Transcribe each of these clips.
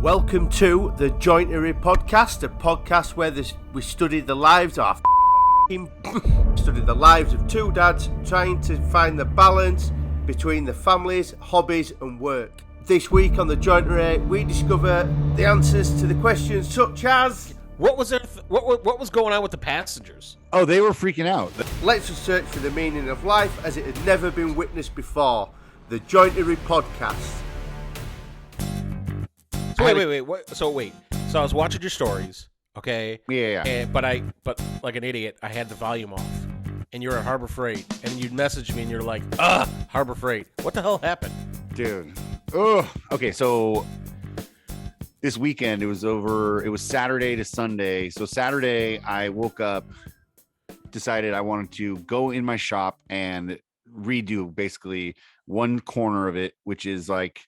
Welcome to the Jointery podcast, a podcast where we study the lives of study the lives of two dads trying to find the balance between the families, hobbies and work. This week on the Jointery, we discover the answers to the questions such as what was going on with the passengers? Oh, they were freaking out. let's search for the meaning of life as it had never been witnessed before. The Jointery podcast. So wait. What? So I was watching your stories, okay? Yeah. But like an idiot, I had the volume off, and you're at Harbor Freight, and you'd message me, and you're like, Harbor Freight. What the hell happened, dude? Oh, okay. So this weekend it was Saturday to Sunday. So Saturday I woke up, decided I wanted to go in my shop and redo basically one corner of it, which is like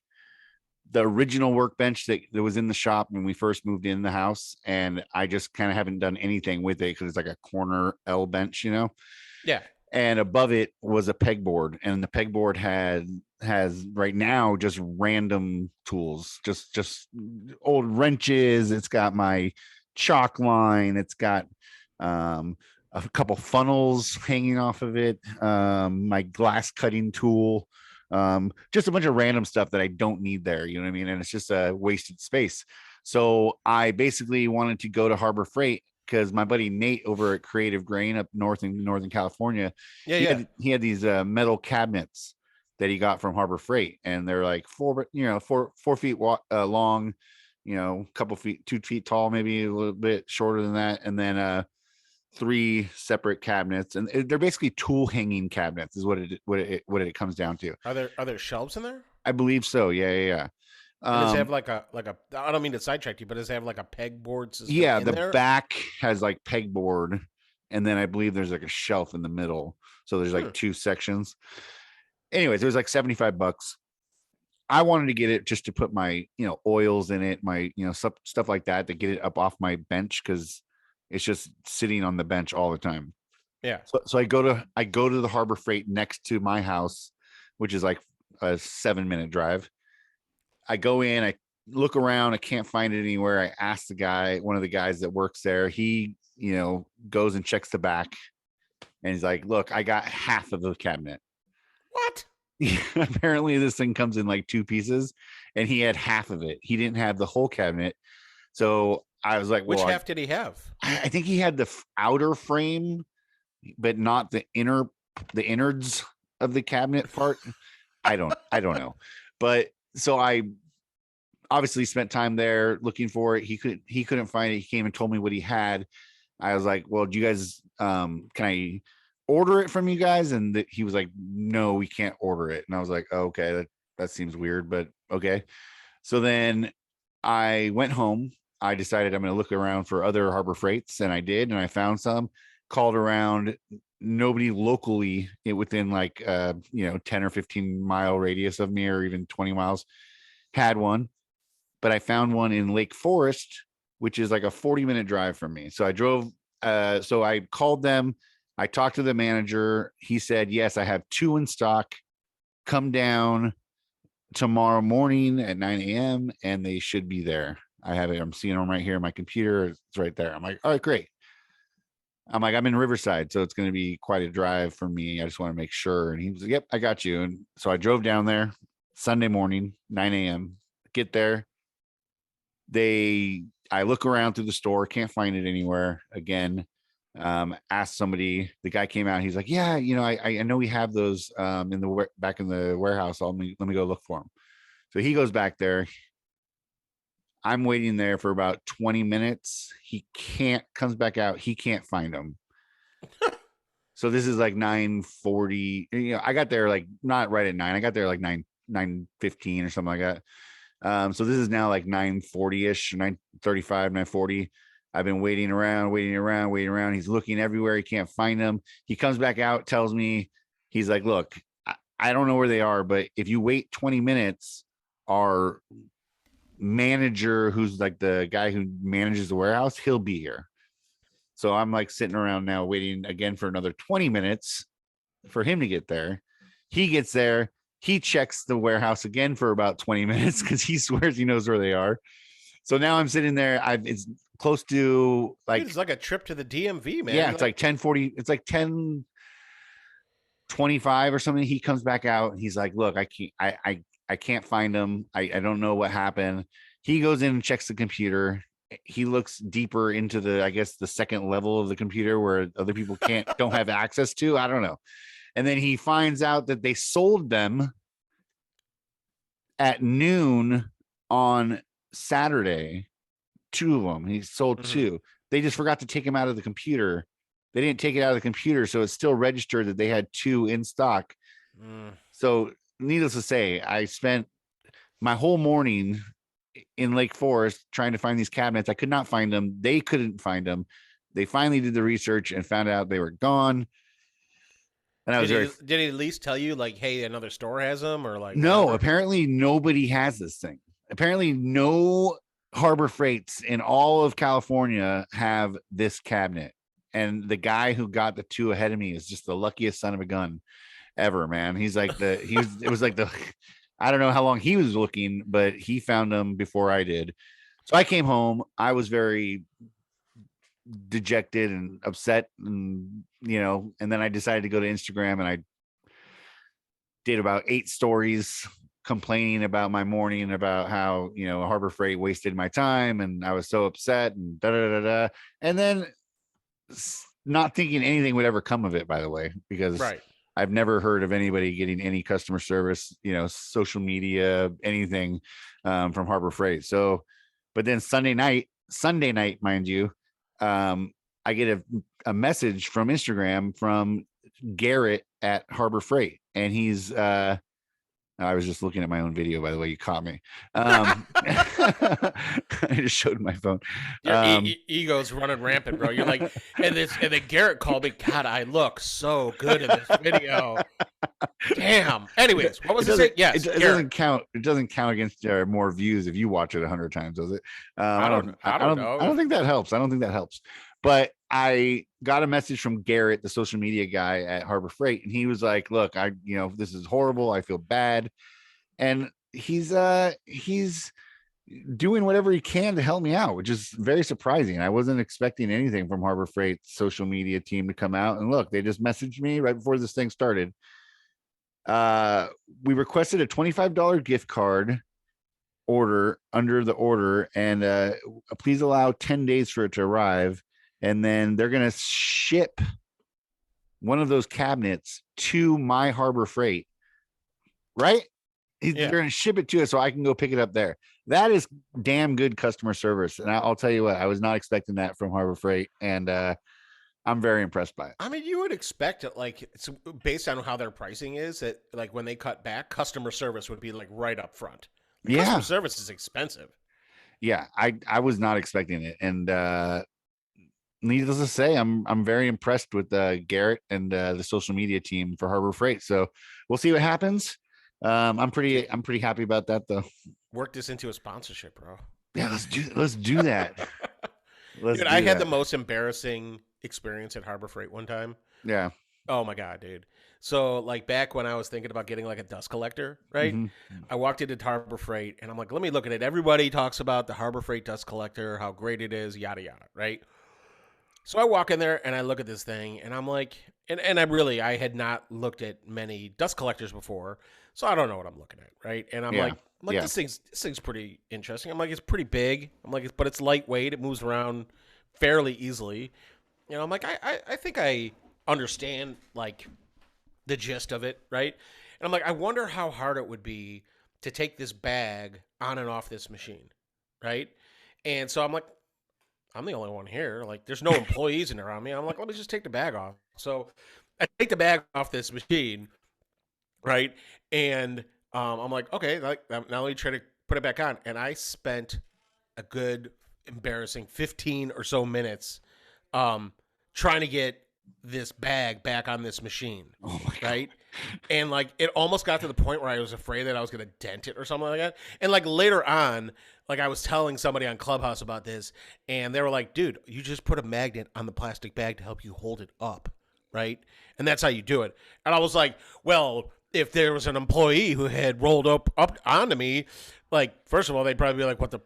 the original workbench that was in the shop when we first moved in the house. And I just kind of haven't done anything with it because it's like a corner L bench, you know? Yeah. And above it was a pegboard, and the pegboard has right now just random tools, just old wrenches. It's got my chalk line. It's got a couple funnels hanging off of it. My glass cutting tool. Just a bunch of random stuff that I don't need there, you know what I mean? And it's just a wasted space. So I basically wanted to go to Harbor Freight because my buddy Nate over at Creative Grain up north in Northern California, he had these metal cabinets that he got from Harbor Freight, and they're like 4 feet long, couple feet, 2 feet tall, maybe a little bit shorter than that, and then 3 separate cabinets, and they're basically tool hanging cabinets is what it comes down to. Are there shelves in there? I believe so. Yeah. Does it have like a I don't mean to sidetrack you, but does it have like a pegboard system? Yeah, the there? Back has like pegboard, and then I believe there's like a shelf in the middle. So there's like 2 sections. Anyways, it was like $75. I wanted to get it just to put my oils in it, my stuff like that, to get it up off my bench because it's just sitting on the bench all the time. Yeah. So I go to the Harbor Freight next to my house, which is like a 7-minute drive. I go in, I look around, I can't find it anywhere. I ask one of the guys that works there. He, goes and checks the back, and he's like, "Look, I got half of the cabinet." What? Apparently this thing comes in like 2 pieces, and he had half of it. He didn't have the whole cabinet. So I was like, which half did he have? I think he had the outer frame, but not the innards of the cabinet part. I don't know. But so I obviously spent time there looking for it. He couldn't find it. He came and told me what he had. I was like, "Well, do you guys can I order it from you guys?" And he was like, "No, we can't order it." And I was like, "Oh, okay, that seems weird, but okay." So then I went home. I decided I'm going to look around for other Harbor Freights, and I did, and I found some. Called around, nobody locally within like 10 or 15 mile radius of me, or even 20 miles, had one. But I found one in Lake Forest, which is like a 40-minute drive from me. So I drove. So I called them. I talked to the manager. He said, "Yes, I have 2 in stock. Come down tomorrow morning at 9 a.m. and they should be there." I have it. I'm seeing them right here on my computer. It's right there. I'm like, "All right, great." I'm like, "I'm in Riverside, so it's going to be quite a drive for me. I just want to make sure." And he was like, "Yep, I got you." And so I drove down there Sunday morning, 9 a.m. Get there. I look around through the store, can't find it anywhere. Again, asked somebody. The guy came out. He's like, "Yeah, I know we have those back in the warehouse. Let me go look for them." So he goes back there. I'm waiting there for about 20 minutes. He comes back out. He can't find them. So this is like 9:40. I got there like not right at 9. I got there like 9:15 or something like that. So this is now like 9:40ish, 9:35, 9:40. I've been waiting around. He's looking everywhere. He can't find them. He comes back out, tells me, he's like, "Look, I don't know where they are, but if you wait 20 minutes, our manager, who's like the guy who manages the warehouse, he'll be here." So I'm like sitting around now waiting again for another 20 minutes for him to get there. He gets there. He checks the warehouse again for about 20 minutes because he swears he knows where they are. So now I'm sitting there. It's close to like, Dude, it's like a trip to the DMV, man. yeah, it's like 10:40. It's like 10:25 or something. He comes back out and he's like, look, I can't find him. I don't know what happened. He goes in and checks the computer. He looks deeper into the, I guess, the second level of the computer where other people don't have access to. I don't know. And then he finds out that they sold them at noon on Saturday. 2 of them. He sold 2. They just forgot to take them out of the computer. They didn't take it out of the computer, so it's still registered that they had 2 in stock. So needless to say, I spent my whole morning in Lake Forest trying to find these cabinets. I could not find them. They couldn't find them. They finally did the research and found out they were gone. And I was did he at least tell you like, hey, another store has them, or like? No, whatever? apparently nobody has this thing. Apparently no Harbor Freights in all of California have this cabinet. And the guy who got the 2 ahead of me is just the luckiest son of a gun ever, man. He's like it was like I don't know how long he was looking, but he found them before I did. So I came home. I was very dejected and upset, and and then I decided to go to Instagram, and I did about 8 stories complaining about my morning, about how Harbor Freight wasted my time, and I was so upset, and da da da da. And then not thinking anything would ever come of it, by the way, because I've never heard of anybody getting any customer service, social media, anything from Harbor Freight. So, but then Sunday night, mind you, I get a message from Instagram from Garrett at Harbor Freight, and he's I was just looking at my own video, by the way. You caught me. I just showed my phone. Your ego's running rampant, bro. You're like, and then Garrett called me. God, I look so good in this video. Damn. Anyways, what was it? Yes, it doesn't count. It doesn't count against more views if you watch it 100 times, does it? I don't know. I don't think that helps. But I got a message from Garrett, the social media guy at Harbor Freight, and he was like, look, this is horrible. I feel bad. And he's doing whatever he can to help me out, which is very surprising. I wasn't expecting anything from Harbor Freight's social media team to come out. And look, they just messaged me right before this thing started. We requested a $25 gift card order under the order, and please allow 10 days for it to arrive. And then they're going to ship one of those cabinets to my Harbor Freight, right? They're going to ship it to us so I can go pick it up there. That is damn good customer service. And I'll tell you what, I was not expecting that from Harbor Freight. And I'm very impressed by it. I mean, you would expect it, like, it's based on how their pricing is, that like when they cut back, customer service would be like right up front. Customer service is expensive. Yeah, I was not expecting it. And needless to say, I'm very impressed with Garrett and the social media team for Harbor Freight. So we'll see what happens. I'm pretty happy about that, though. Work this into a sponsorship, bro. Yeah, let's do that. Dude, I had the most embarrassing experience at Harbor Freight one time. Yeah. Oh my God, dude. So like back when I was thinking about getting like a dust collector, right? I walked into Harbor Freight and I'm like, let me look at it. Everybody talks about the Harbor Freight dust collector, how great it is, yada, yada, right? So I walk in there and I look at this thing and I'm like, and I had not looked at many dust collectors before. So I don't know what I'm looking at, right? And I'm like, this thing's pretty interesting. I'm like, it's pretty big. I'm like, but it's lightweight. It moves around fairly easily. I'm like, I think I understand like the gist of it, right? And I'm like, I wonder how hard it would be to take this bag on and off this machine, right? And so I'm like, I'm the only one here. Like, there's no employees in around me. I'm like, let me just take the bag off. So I take the bag off this machine, right? And I'm like, okay, like now let me try to put it back on. And I spent a good, embarrassing 15 or so minutes trying to get this bag back on this machine. Oh my God. Right? And like it almost got to the point where I was afraid that I was going to dent it or something like that. And like later on, like I was telling somebody on Clubhouse about this and they were like, dude, you just put a magnet on the plastic bag to help you hold it up, right? And that's how you do it. And I was like, well, if there was an employee who had rolled up onto me, like, first of all, they'd probably be like, what the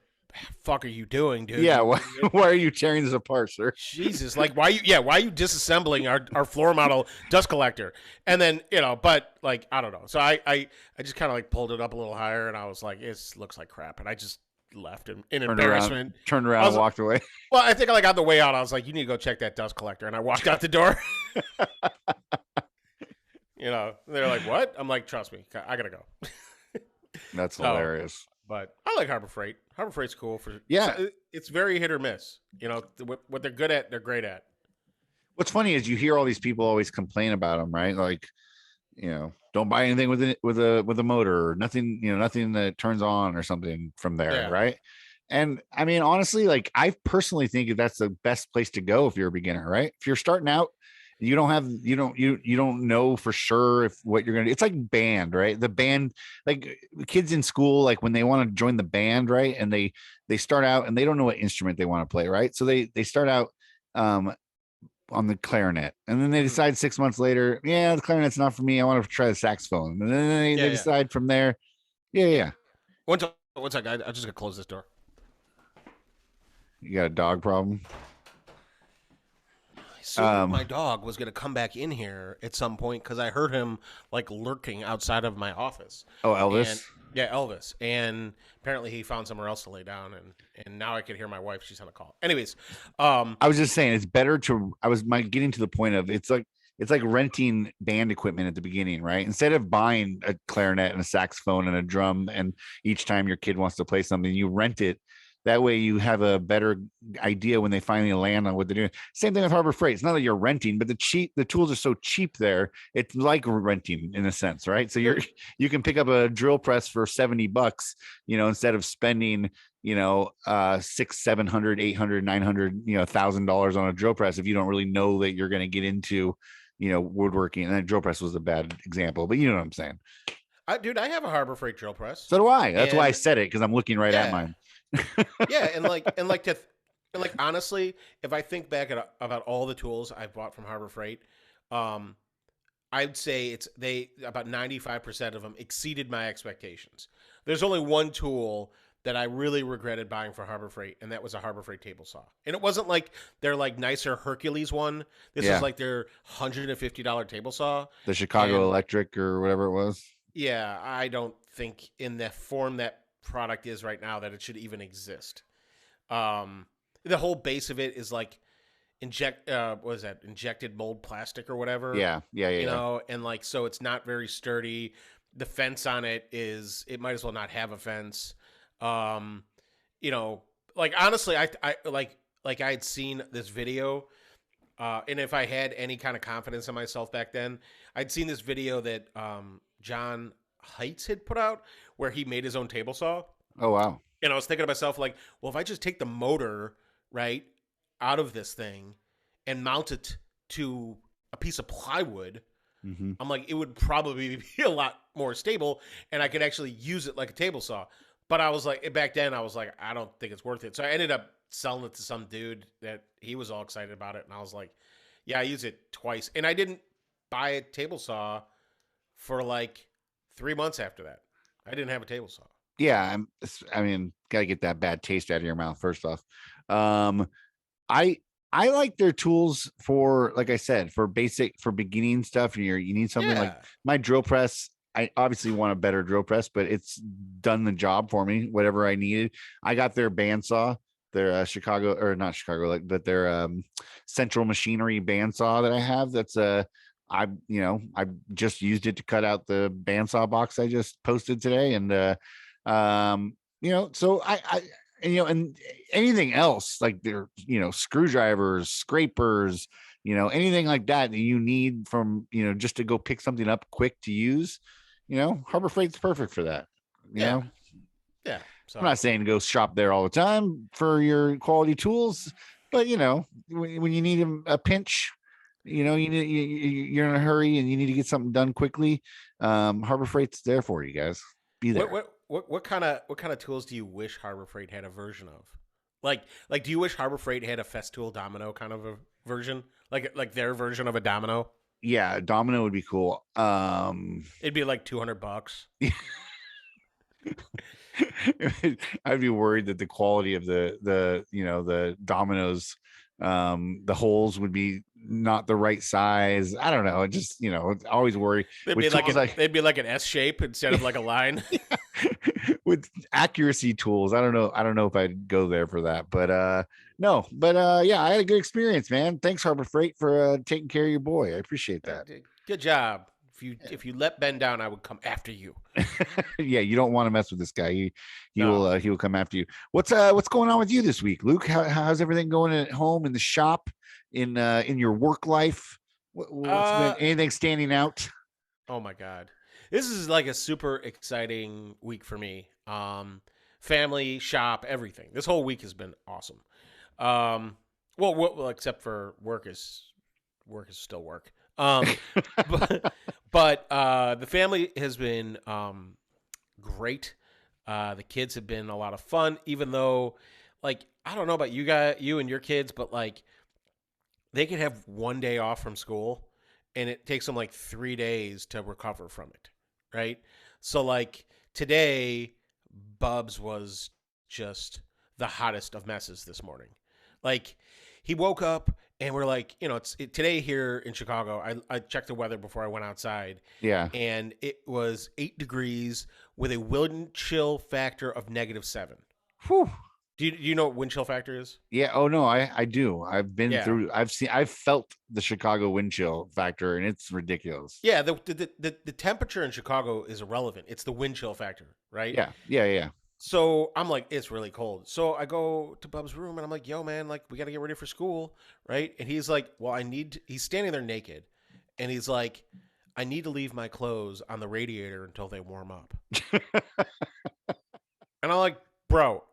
fuck are you doing, dude? Yeah, why are you tearing this apart, sir? Jesus, like why are you disassembling our floor model dust collector? And then, but like I don't know. So I just kind of like pulled it up a little higher and I was like, it looks like crap. And I just left in embarrassment. Turned around and walked away. Well, I think like on the way out, I was like, you need to go check that dust collector. And I walked out the door. They're like, what? I'm like, trust me, I gotta go. That's hilarious. But I like Harbor Freight. Harbor Freight's cool it's very hit or miss. What they're good at, they're great at. What's funny is you hear all these people always complain about them, right? Like, don't buy anything with a motor, or nothing, nothing that turns on or something from there, right? And I mean, honestly, like I personally think that's the best place to go if you're a beginner, right? If you're starting out, you don't know for sure if what you're gonna do. It's like band, right? The band, like kids in school, like when they want to join the band, right? And they start out and they don't know what instrument they want to play, right? So they start out on the clarinet, and then they decide 6 months later, the clarinet's not for me, I want to try the saxophone, and then they decide from there. One second, I'm just gonna close this door. You got a dog problem? So my dog was going to come back in here at some point because I heard him like lurking outside of my office. Oh, Elvis? Elvis. And apparently he found somewhere else to lay down. And now I can hear my wife. She's on a call. Anyways. I was just saying it's better getting to the point of it's like renting band equipment at the beginning, right? Instead of buying a clarinet and a saxophone and a drum, and each time your kid wants to play something, you rent it. That way you have a better idea when they finally land on what they're doing. Same thing with Harbor Freight. It's not that you're renting, but the tools are so cheap there. It's like renting in a sense, right? So you can pick up a drill press for $70, instead of spending, $600, $700, $800, $900, $1,000 on a drill press if you don't really know that you're going to get into, woodworking. And that drill press was a bad example, but you know what I'm saying. Dude, I have a Harbor Freight drill press. So do I. That's why I said it, because I'm looking right at mine. and honestly, if I think back about all the tools I've bought from Harbor Freight, I'd say about 95% of them exceeded my expectations. There's only one tool that I really regretted buying for Harbor Freight, and that was a Harbor Freight table saw. And it wasn't like their like nicer Hercules one. This is like their $150 table saw. The Chicago Electric or whatever it was. Yeah, I don't think in the form that product is right now that it should even exist. The whole base of it is like injected mold plastic or whatever. Yeah. And like so it's not very sturdy. The fence on it might as well not have a fence. Like honestly, I had seen this video, and if I had any kind of confidence in myself back then, I'd seen this video that John Heights had put out where he made his own table saw. Oh, wow. And I was thinking to myself, like, well, if I just take the motor, right, out of this thing and mount it to a piece of plywood, I'm like, it would probably be a lot more stable and I could actually use it like a table saw. But I was like, back then I was like, I don't think it's worth it. So I ended up selling it to some dude that he was all excited about it. And I was like, yeah, I used it twice. And I didn't buy a table saw for like 3 months after that. I didn't have a table saw. Yeah, gotta get that bad taste out of your mouth first off. I like their tools for, like I said, for beginning stuff. You need something like my drill press. I obviously want a better drill press, but it's done the job for me, whatever I needed. I got their bandsaw, their but their Central Machinery bandsaw that I have. That's I just used it to cut out the bandsaw box I just posted today. And, so and anything else like their, screwdrivers, scrapers, anything like that you need from, just to go pick something up quick to use, Harbor Freight's perfect for that, you know? Yeah. So. I'm not saying to go shop there all the time for your quality tools, but when you need a pinch, you're in a hurry and you need to get something done quickly. Harbor Freight's there for you guys. Be there. What kind of tools do you wish Harbor Freight had a version of? Like do you wish Harbor Freight had a Festool domino kind of a version? Like their version of a domino? Yeah, a domino would be cool. It'd be like $200. I'd be worried that the quality of the dominoes, the holes would be not the right size. I don't know. Just always worry They'd with be like tools. they'd be like an S shape instead of like a line. With accuracy tools. I don't know. I don't know if I'd go there for that, but no. But yeah, I had a good experience, man. Thanks, Harbor Freight, for taking care of your boy. I appreciate that. Good job. If you let Ben down, I would come after you. Yeah, you don't want to mess with this guy. He No. will come after you. What's going on with you this week, Luke? How's everything going at home, in the shop, in your work life? What's been anything standing out? Oh my God. This is like a super exciting week for me. Family, shop, everything. This whole week has been awesome. Well, except for work is still work. But the family has been great. The kids have been a lot of fun, even though, like, I don't know about you and your kids, but like, they could have one day off from school, and it takes them like 3 days to recover from it, right? So like today, Bubs was just the hottest of messes this morning. Like, he woke up and we're like, today here in Chicago, I checked the weather before I went outside. Yeah. And it was 8 degrees with a wind chill factor of -7. Whew. Do you know what wind chill factor is? Yeah. Oh no, I do. I've been Yeah. through. I've felt the Chicago wind chill factor, and it's ridiculous. Yeah, the temperature in Chicago is irrelevant. It's the wind chill factor, right? Yeah. So I'm like, it's really cold. So I go to Bub's room and I'm like, yo, man, like, we got to get ready for school, right? And he's like, well, he's standing there naked. And he's like, I need to leave my clothes on the radiator until they warm up. And I'm like, bro,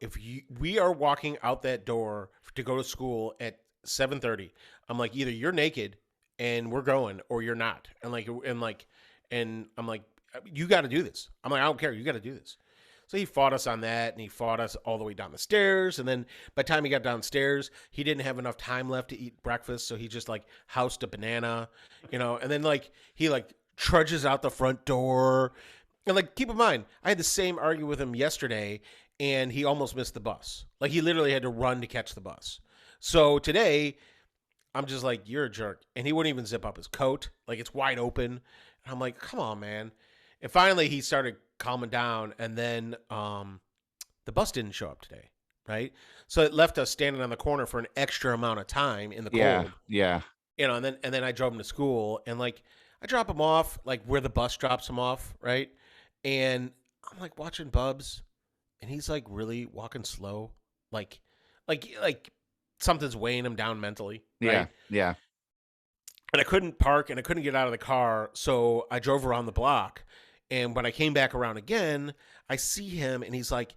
we are walking out that door to go to school at 7:30. I'm like, either you're naked and we're going, or you're not. And I'm like, you got to do this. I'm like, I don't care. You got to do this. So he fought us on that, and he fought us all the way down the stairs. And then by the time he got downstairs, he didn't have enough time left to eat breakfast. So he just like housed a banana, and then like he like trudges out the front door. And like, keep in mind, I had the same argument with him yesterday, and he almost missed the bus. Like, he literally had to run to catch the bus. So today, I'm just like, you're a jerk. And he wouldn't even zip up his coat. Like, it's wide open. And I'm like, come on, man. And finally, he started calming down, and then the bus didn't show up today, right? So it left us standing on the corner for an extra amount of time in the cold. Yeah. And then I drove him to school, and like, I drop him off like where the bus drops him off, right? And I'm like watching Bubs, and he's like really walking slow, like something's weighing him down mentally, right? Yeah. And I couldn't park, and I couldn't get out of the car, so I drove around the block. And when I came back around again, I see him, and he's like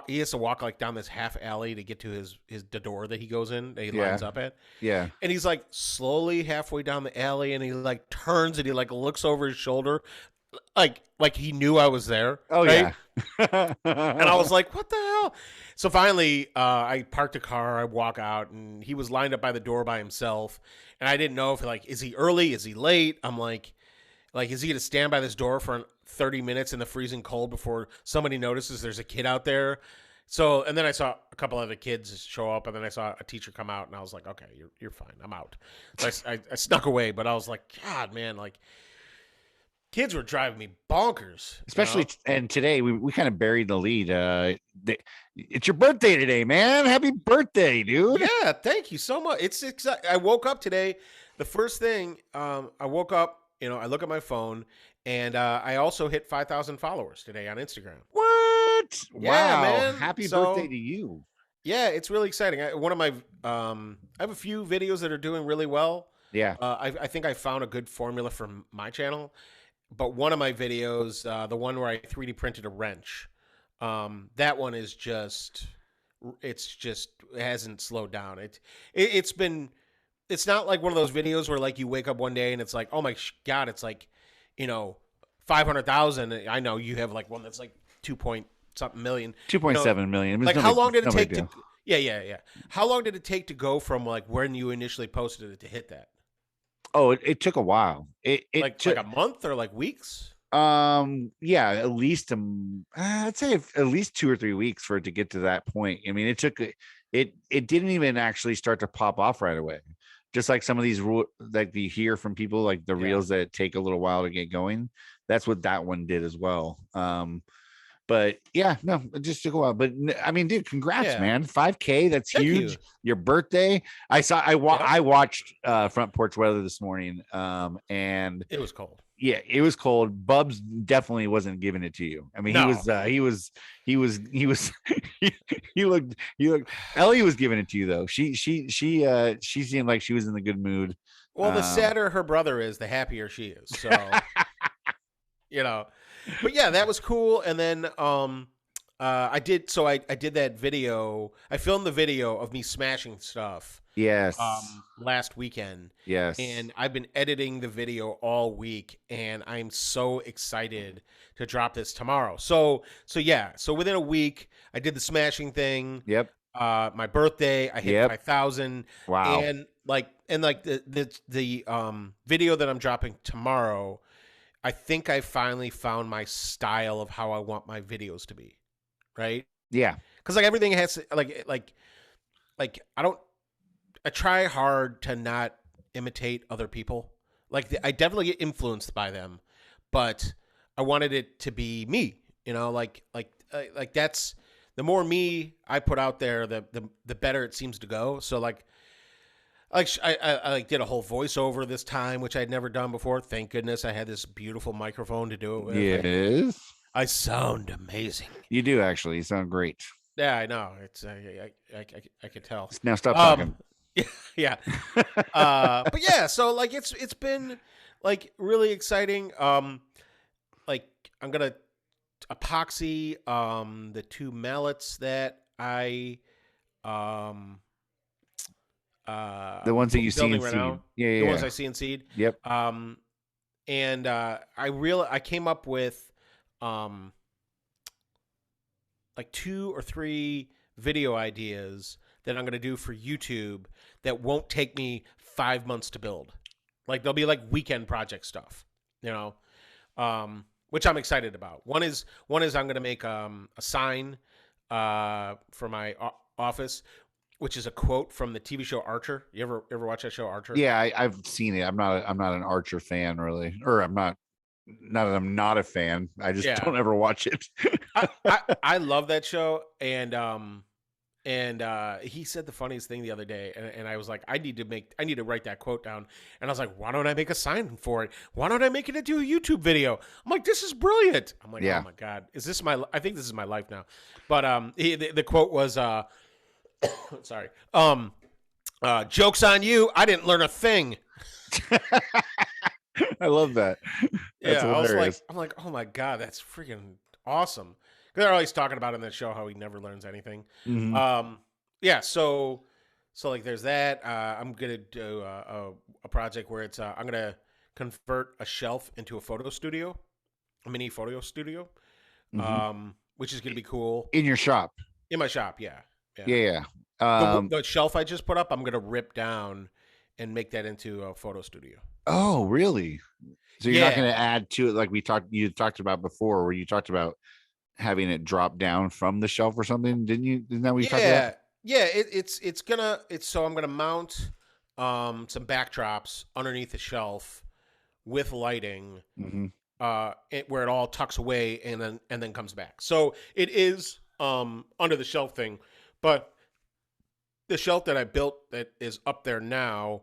he has to walk like down this half alley to get to the door that he goes in, that he lines up at. Yeah. And he's like slowly halfway down the alley, and he like turns, and he like looks over his shoulder, like he knew I was there. Oh, right? Yeah. And I was like, what the hell? So finally, I parked the car, I walk out, and he was lined up by the door by himself. And I didn't know if, like, is he early? Is he late? I'm like, is he going to stand by this door for 30 minutes in the freezing cold before somebody notices there's a kid out there? So, and then I saw a couple other kids show up, and then I saw a teacher come out, and I was like, okay, you're fine. I'm out. So I snuck away, but I was like, God, man, like, kids were driving me bonkers. Especially, and today we kind of buried the lead. It's your birthday today, man. Happy birthday, dude. Yeah, thank you so much. I woke up today. The first thing, I woke up, I look at my phone, and I also hit 5,000 followers today on Instagram. What? Yeah, wow, man. Happy birthday to you. Yeah, it's really exciting. I have a few videos that are doing really well. Yeah. I think I found a good formula for my channel. But one of my videos, the one where I 3D printed a wrench, that one is it hasn't slowed down. It's not like one of those videos where like you wake up one day and it's like, oh my God, it's like, 500,000. I know you have like one that's like 2.something million. 2.7 million. Like, how long did it take to? Yeah. How long did it take to go from like when you initially posted it to hit that? Oh, it took a while. It took like a month or like weeks. Yeah, at least I'd say at least 2 or 3 weeks for it to get to that point. I mean, it didn't even actually start to pop off right away. Just like some of these like you hear from people, like the reels that take a little while to get going. That's what that one did as well. But yeah, no, it just took a while. But I mean, dude, congrats, man. 5K, that's Thank huge. you. Your birthday. I watched Front Porch Weather this morning. And it was cold. Yeah, it was cold. Bubs definitely wasn't giving it to you. I mean, No. he looked Ellie was giving it to you though. She seemed like she was in the good mood. Well, the sadder her brother is, the happier she is. So, but yeah, that was cool. And then I did that video. I filmed the video of me smashing stuff. Yes. Last weekend. Yes. And I've been editing the video all week, and I'm so excited to drop this tomorrow. So within a week, I did the smashing thing. Yep. My birthday, I hit 5,000. Wow. And the video that I'm dropping tomorrow, I think I finally found my style of how I want my videos to be. Right? Yeah. Because everything has to, I try hard to not imitate other people. I definitely get influenced by them, but I wanted it to be me. That's the more me I put out there, the better it seems to go. So I did a whole voiceover this time, which I'd never done before. Thank goodness I had this beautiful microphone to do it with. Yes. I sound amazing. You do actually. You sound great. Yeah, I know. It's I could tell. Now stop talking. Yeah. But yeah, so it's been really exciting. I'm gonna epoxy the 2 mallets that I the ones that you see in right seed. now. Yeah. The ones I see in seed. Yep. And I came up with 2 or 3 video ideas that I'm going to do for YouTube that won't take me 5 months to build. They'll be weekend project stuff, which I'm excited about. One is I'm going to make a sign for my office, which is a quote from the TV show Archer. You ever watch that show Archer? Yeah, I've seen it. I'm not an Archer fan really, or I'm not that I'm not a fan. I just don't ever watch it. I love that show, and he said the funniest thing the other day, and I was like, I need to write that quote down, and I was like, why don't I make a sign for it? Why don't I make it into a YouTube video? I'm like, this is brilliant. I'm like, oh my god, I think this is my life now. But the quote was sorry, joke's on you, I didn't learn a thing. I love that. That's hilarious. I'm like, oh my god, that's freaking awesome. They're always talking about in that show how he never learns anything. Mm-hmm. So there's that. I'm gonna do a project where it's I'm gonna convert a shelf into a mini photo studio, which is gonna be cool. In your shop? In my shop, yeah. The shelf I just put up, I'm gonna rip down and make that into a photo studio. Oh, really? So you're not going to add to it like you talked about before, where you talked about having it drop down from the shelf or something, didn't you? Isn't that what you talked about? Yeah, so I'm gonna mount some backdrops underneath the shelf with lighting, where it all tucks away and then comes back. So it is under the shelf thing, but the shelf that I built that is up there now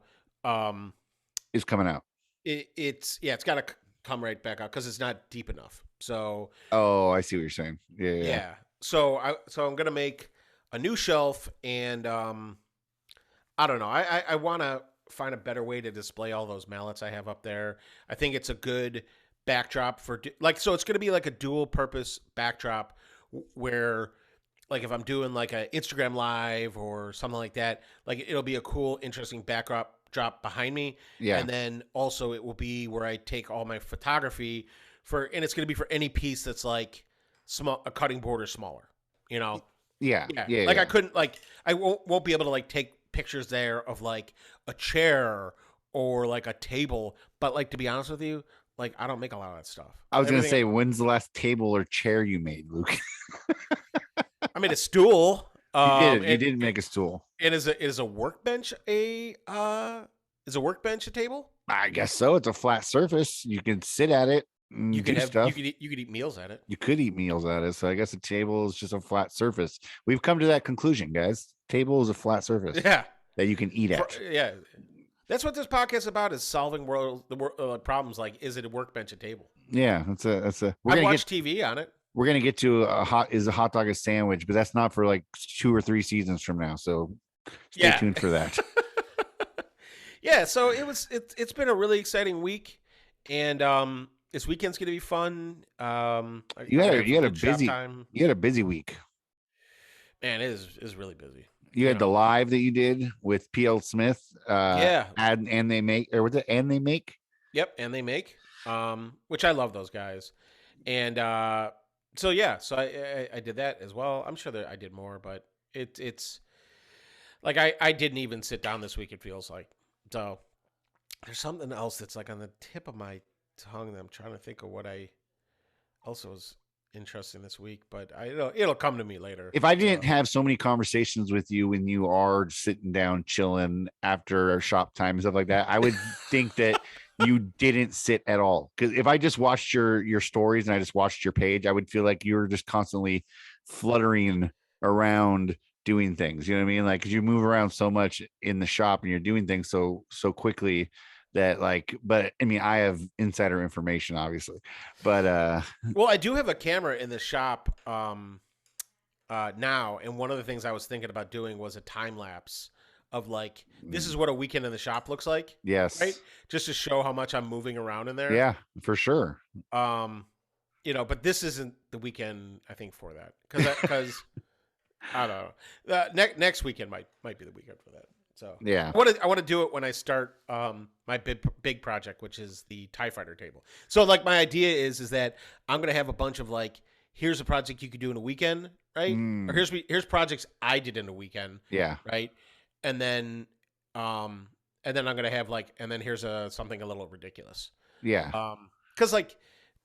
is coming out. It's got to come right back out because it's not deep enough. So I see what you're saying. Yeah. So I'm gonna make a new shelf, and I don't know. I want to find a better way to display all those mallets I have up there. I think it's a good backdrop for so it's gonna be like a dual purpose backdrop where if I'm doing an Instagram live or something like that, it'll be a cool, interesting backdrop behind me. Yeah. And then also it will be where I take all my photography and it's going to be for any piece that's small, a cutting board or smaller, Yeah. I couldn't I won't be able to take pictures there of a chair or a table, but to be honest with you, like I don't make a lot of that stuff. I was going to Everything- say, when's the last table or chair you made, Luke? I made a stool. You did make a stool. And is a workbench a table? I guess so. It's a flat surface. You can sit at it. And You could do have stuff. you could eat meals at it. You could eat meals at it. So I guess a table is just a flat surface. We've come to that conclusion, guys. Table is a flat surface Yeah, that you can eat at. yeah. That's what this podcast is about: is solving problems. Like, is it a workbench, a table? Yeah, that's a. I watch TV on it. We're gonna get to a hot dog a sandwich, but that's not for like 2 or 3 seasons from now. So stay tuned for that. Yeah, so it's been a really exciting week, and this weekend's gonna be fun. You had a busy week. Man, it is really busy. You had the live that you did with PL Smith. And they make, or was it and they make? Yep, and they make, which I love those guys, and so I did that as well. I'm sure that I did more, but it's like I didn't even sit down this week. It feels like so. There's something else that's like on the tip of my tongue that I'm trying to think of what I also was interesting this week, but it'll come to me later. If I didn't have so many conversations with you when you are sitting down chilling after our shop time and stuff like that, I would think that you didn't sit at all. Because if I just watched your stories and I just watched your page, I would feel like you were just constantly fluttering around doing things. You know what I mean? Like, because you move around so much in the shop and you're doing things so quickly that but I mean, I have insider information, obviously, but well, I do have a camera in the shop now, and one of the things I was thinking about doing was a time lapse of like, this is what a weekend in the shop looks like. Yes. Right. Just to show how much I'm moving around in there. Yeah, for sure. But this isn't the weekend, I think, for that. Because I don't know. Next weekend might be the weekend for that. So yeah, I want to do it when I start my big project, which is the TIE Fighter table. So like my idea is that I'm gonna have a bunch of like, here's a project you could do in a weekend, right? Or here's projects I did in a weekend, yeah, right? And then I'm gonna have like, and then here's something a little ridiculous, yeah. Because like,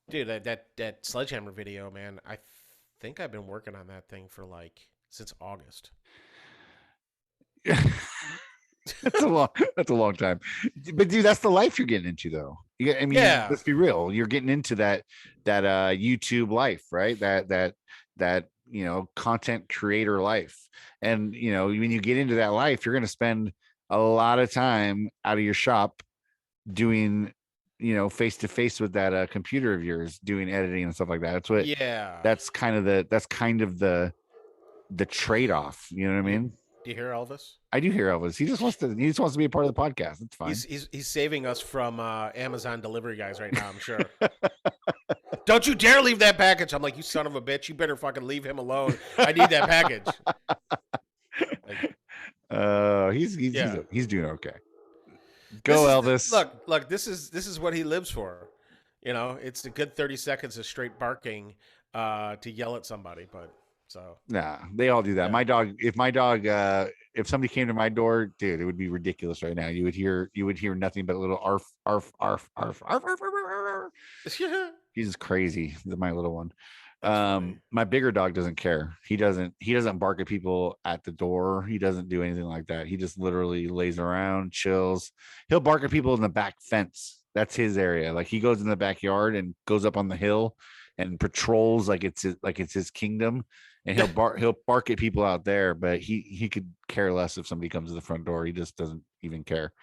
dude, that Sledgehammer video, man, I think I've been working on that thing for like since August. That's a long time, but dude, that's the life you're getting into, though. I mean, let's be real. You're getting into that YouTube life, right? That content creator life, and when you get into that life, you're going to spend a lot of time out of your shop doing face to face with that computer of yours, doing editing and stuff like that. That's what. Yeah. That's kind of the trade off. You know what I mean? Do you hear Elvis? I do hear Elvis. He just wants to be a part of the podcast. It's fine. He's saving us from Amazon delivery guys right now, I'm sure. Don't you dare leave that package. I'm like, you son of a bitch. You better fucking leave him alone. I need that package. He's doing okay. Go, Elvis. Look, this is what he lives for. It's a good 30 seconds of straight barking to yell at somebody, but so nah, they all do that. Yeah. If somebody came to my door, dude, it would be ridiculous right now. You would hear nothing but a little arf arf arf arf arf arf arf. He's crazy, my little one. My bigger dog doesn't care. He doesn't bark at people at the door. He doesn't do anything like that. He just literally lays around, chills. He'll bark at people in the back fence. That's his area. Like, he goes in the backyard and goes up on the hill and patrols like it's his kingdom. And he'll bark at people out there, but he could care less if somebody comes to the front door. He just doesn't even care.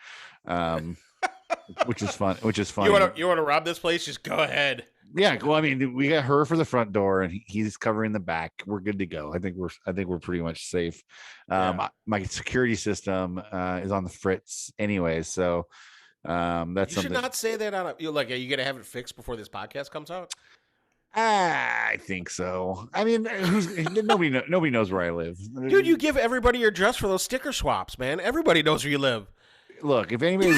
Which is fun. You want to rob this place? Just go ahead. Yeah, well, I mean, we got her for the front door, and he's covering the back. We're good to go. I think we're pretty much safe. My security system is on the fritz anyway, so that's you should not say that on a. Are you gonna have it fixed before this podcast comes out? I think so. I mean, nobody knows where I live, dude. You give everybody your address for those sticker swaps, man. Everybody knows where you live. Look, if anybody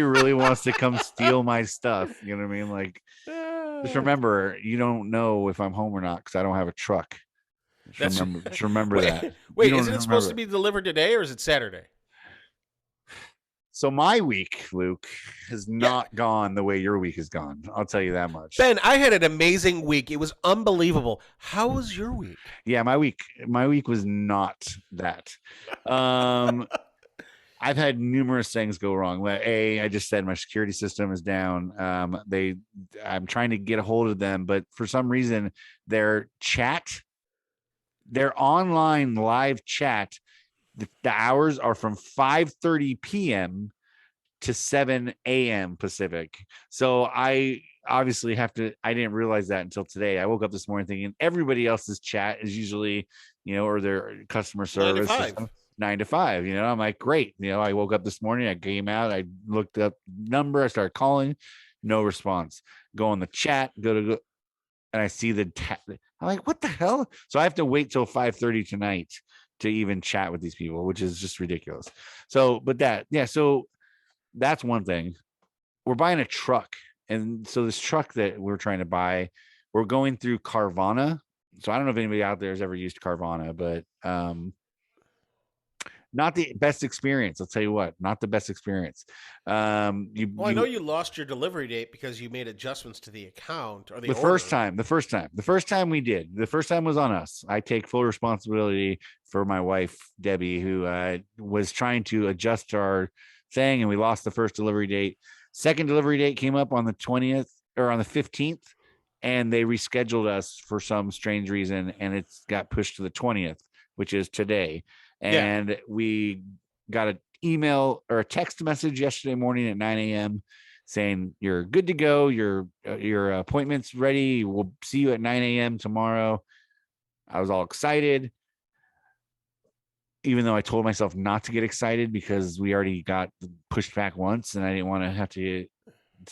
really wants to come steal my stuff, you know what I mean? Like, just remember, you don't know if I'm home or not because I don't have a truck. Just remember that. Wait, isn't it supposed to be delivered today or is it Saturday? So my week, Luke, has not gone the way your week has gone. I'll tell you that much. Ben, I had an amazing week. It was unbelievable. How was your week? Yeah, my week was not that. I've had numerous things go wrong. I just said my security system is down. I'm trying to get a hold of them, but for some reason their online live chat, the hours are from 5:30 p.m. to 7 a.m. Pacific. So I obviously I didn't realize that until today. I woke up this morning thinking everybody else's chat is usually, or their customer service 9 to 5. I'm like, great. I woke up this morning, I came out, I looked up number, I started calling, no response. Go on the chat, go, and I see I'm like, what the hell? So I have to wait till 5:30 tonight to even chat with these people, which is just ridiculous. So, so that's one thing. We're buying a truck. And so this truck that we're trying to buy, we're going through Carvana. So I don't know if anybody out there has ever used Carvana, but not the best experience. I'll tell you what, not the best experience. I know you lost your delivery date because you made adjustments to the account or the order. first time we did. The first time was on us. I take full responsibility for my wife, Debbie, who was trying to adjust our thing, and we lost the first delivery date. Second delivery date came up on the 20th or on the 15th, and they rescheduled us for some strange reason, and it's got pushed to the 20th, which is today. And we got an email or a text message yesterday morning at 9 a.m. saying you're good to go. Your appointment's ready. We'll see you at 9 a.m. tomorrow. I was all excited, even though I told myself not to get excited because we already got pushed back once, and I didn't want to have to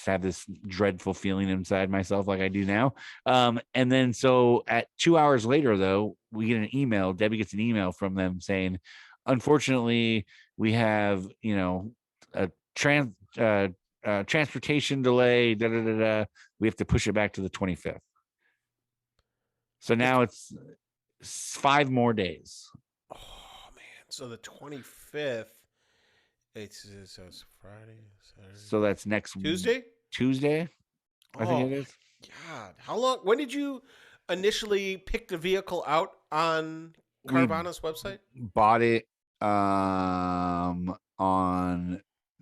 have this dreadful feeling inside myself like I do now. And then so at 2 hours later, though, we get an email. Debbie gets an email from them saying, unfortunately, we have, a transportation delay. We have to push it back to the 25th. So now it's 5 more days. Oh man! So the 25th. It's Friday, Saturday. So that's next Tuesday. I think it is. God, how long? When did you initially pick the vehicle out on Carvana's website? Bought it on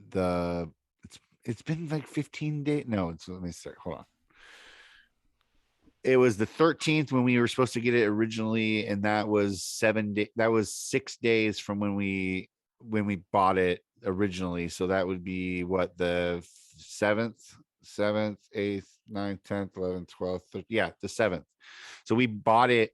the. It's been like 15 days. No, let me start. Hold on. It was the 13th when we were supposed to get it originally, and that was 7 days. That was 6 days from when we bought it originally. So that would be what, the 7th, 8th, 9th, 10th, 11th, 12th. Yeah, the 7th. So we bought it,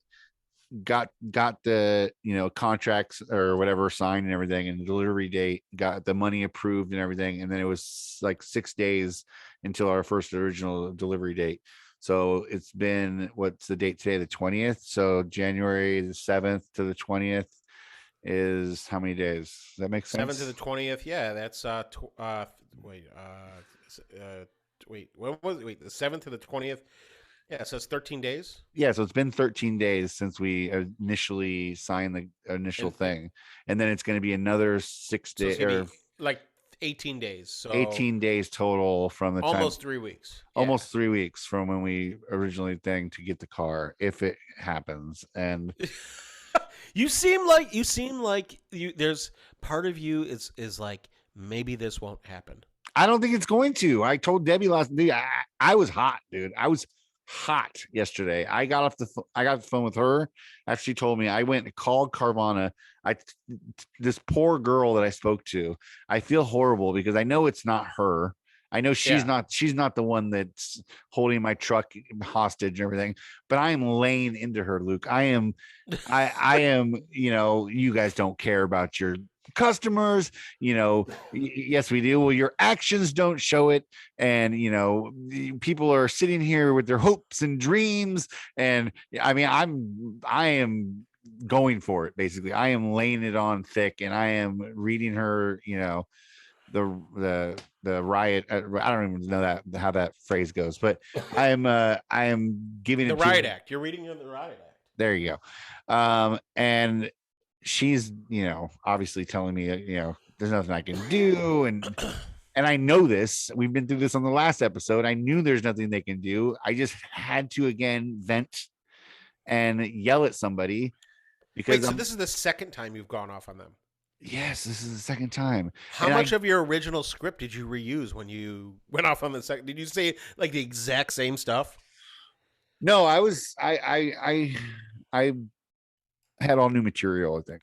got the contracts or whatever signed and everything, and the delivery date, got the money approved and everything, and then it was like 6 days until our first original delivery date. So it's been, what's the date today? The 20th. So January the 7th to the 20th is how many days? Does that make sense? 7th to the 20th. Yeah, that's what was it? The 7th to the 20th. Yeah, so it's 13 days. Yeah, so it's been 13 days since we initially signed the initial thing, and then it's going to be another 6 days, or like 18 days. So 18 days total from the almost time, 3 weeks. Almost 3 weeks from when we originally to get the car, if it happens. And you seem like there's part of you is like, maybe this won't happen. I don't think it's going to. I told Debbie last night, I was hot, dude. I was hot yesterday. I got off the phone with her after she told me. I went and called Carvana. This poor girl that I spoke to, I feel horrible because I know it's not her. I know she's not the one that's holding my truck hostage and everything, but I am laying into her, Luke. I am, you guys don't care about your customers, yes, we do. Well, your actions don't show it. And, people are sitting here with their hopes and dreams. And I mean, I am going for it. Basically, I am laying it on thick, and I am reading her, the riot. I don't even know how that phrase goes, but I am giving the riot act. You're reading the riot act. There you go. And she's, obviously telling me, there's nothing I can do. And I know this. We've been through this on the last episode. I knew there's nothing they can do. I just had to again vent and yell at somebody because Wait, so this is the second time you've gone off on them. Yes, this is the second time. How much of your original script did you reuse when you went off on the second? Did you say like the exact same stuff? No, I had all new material, I think.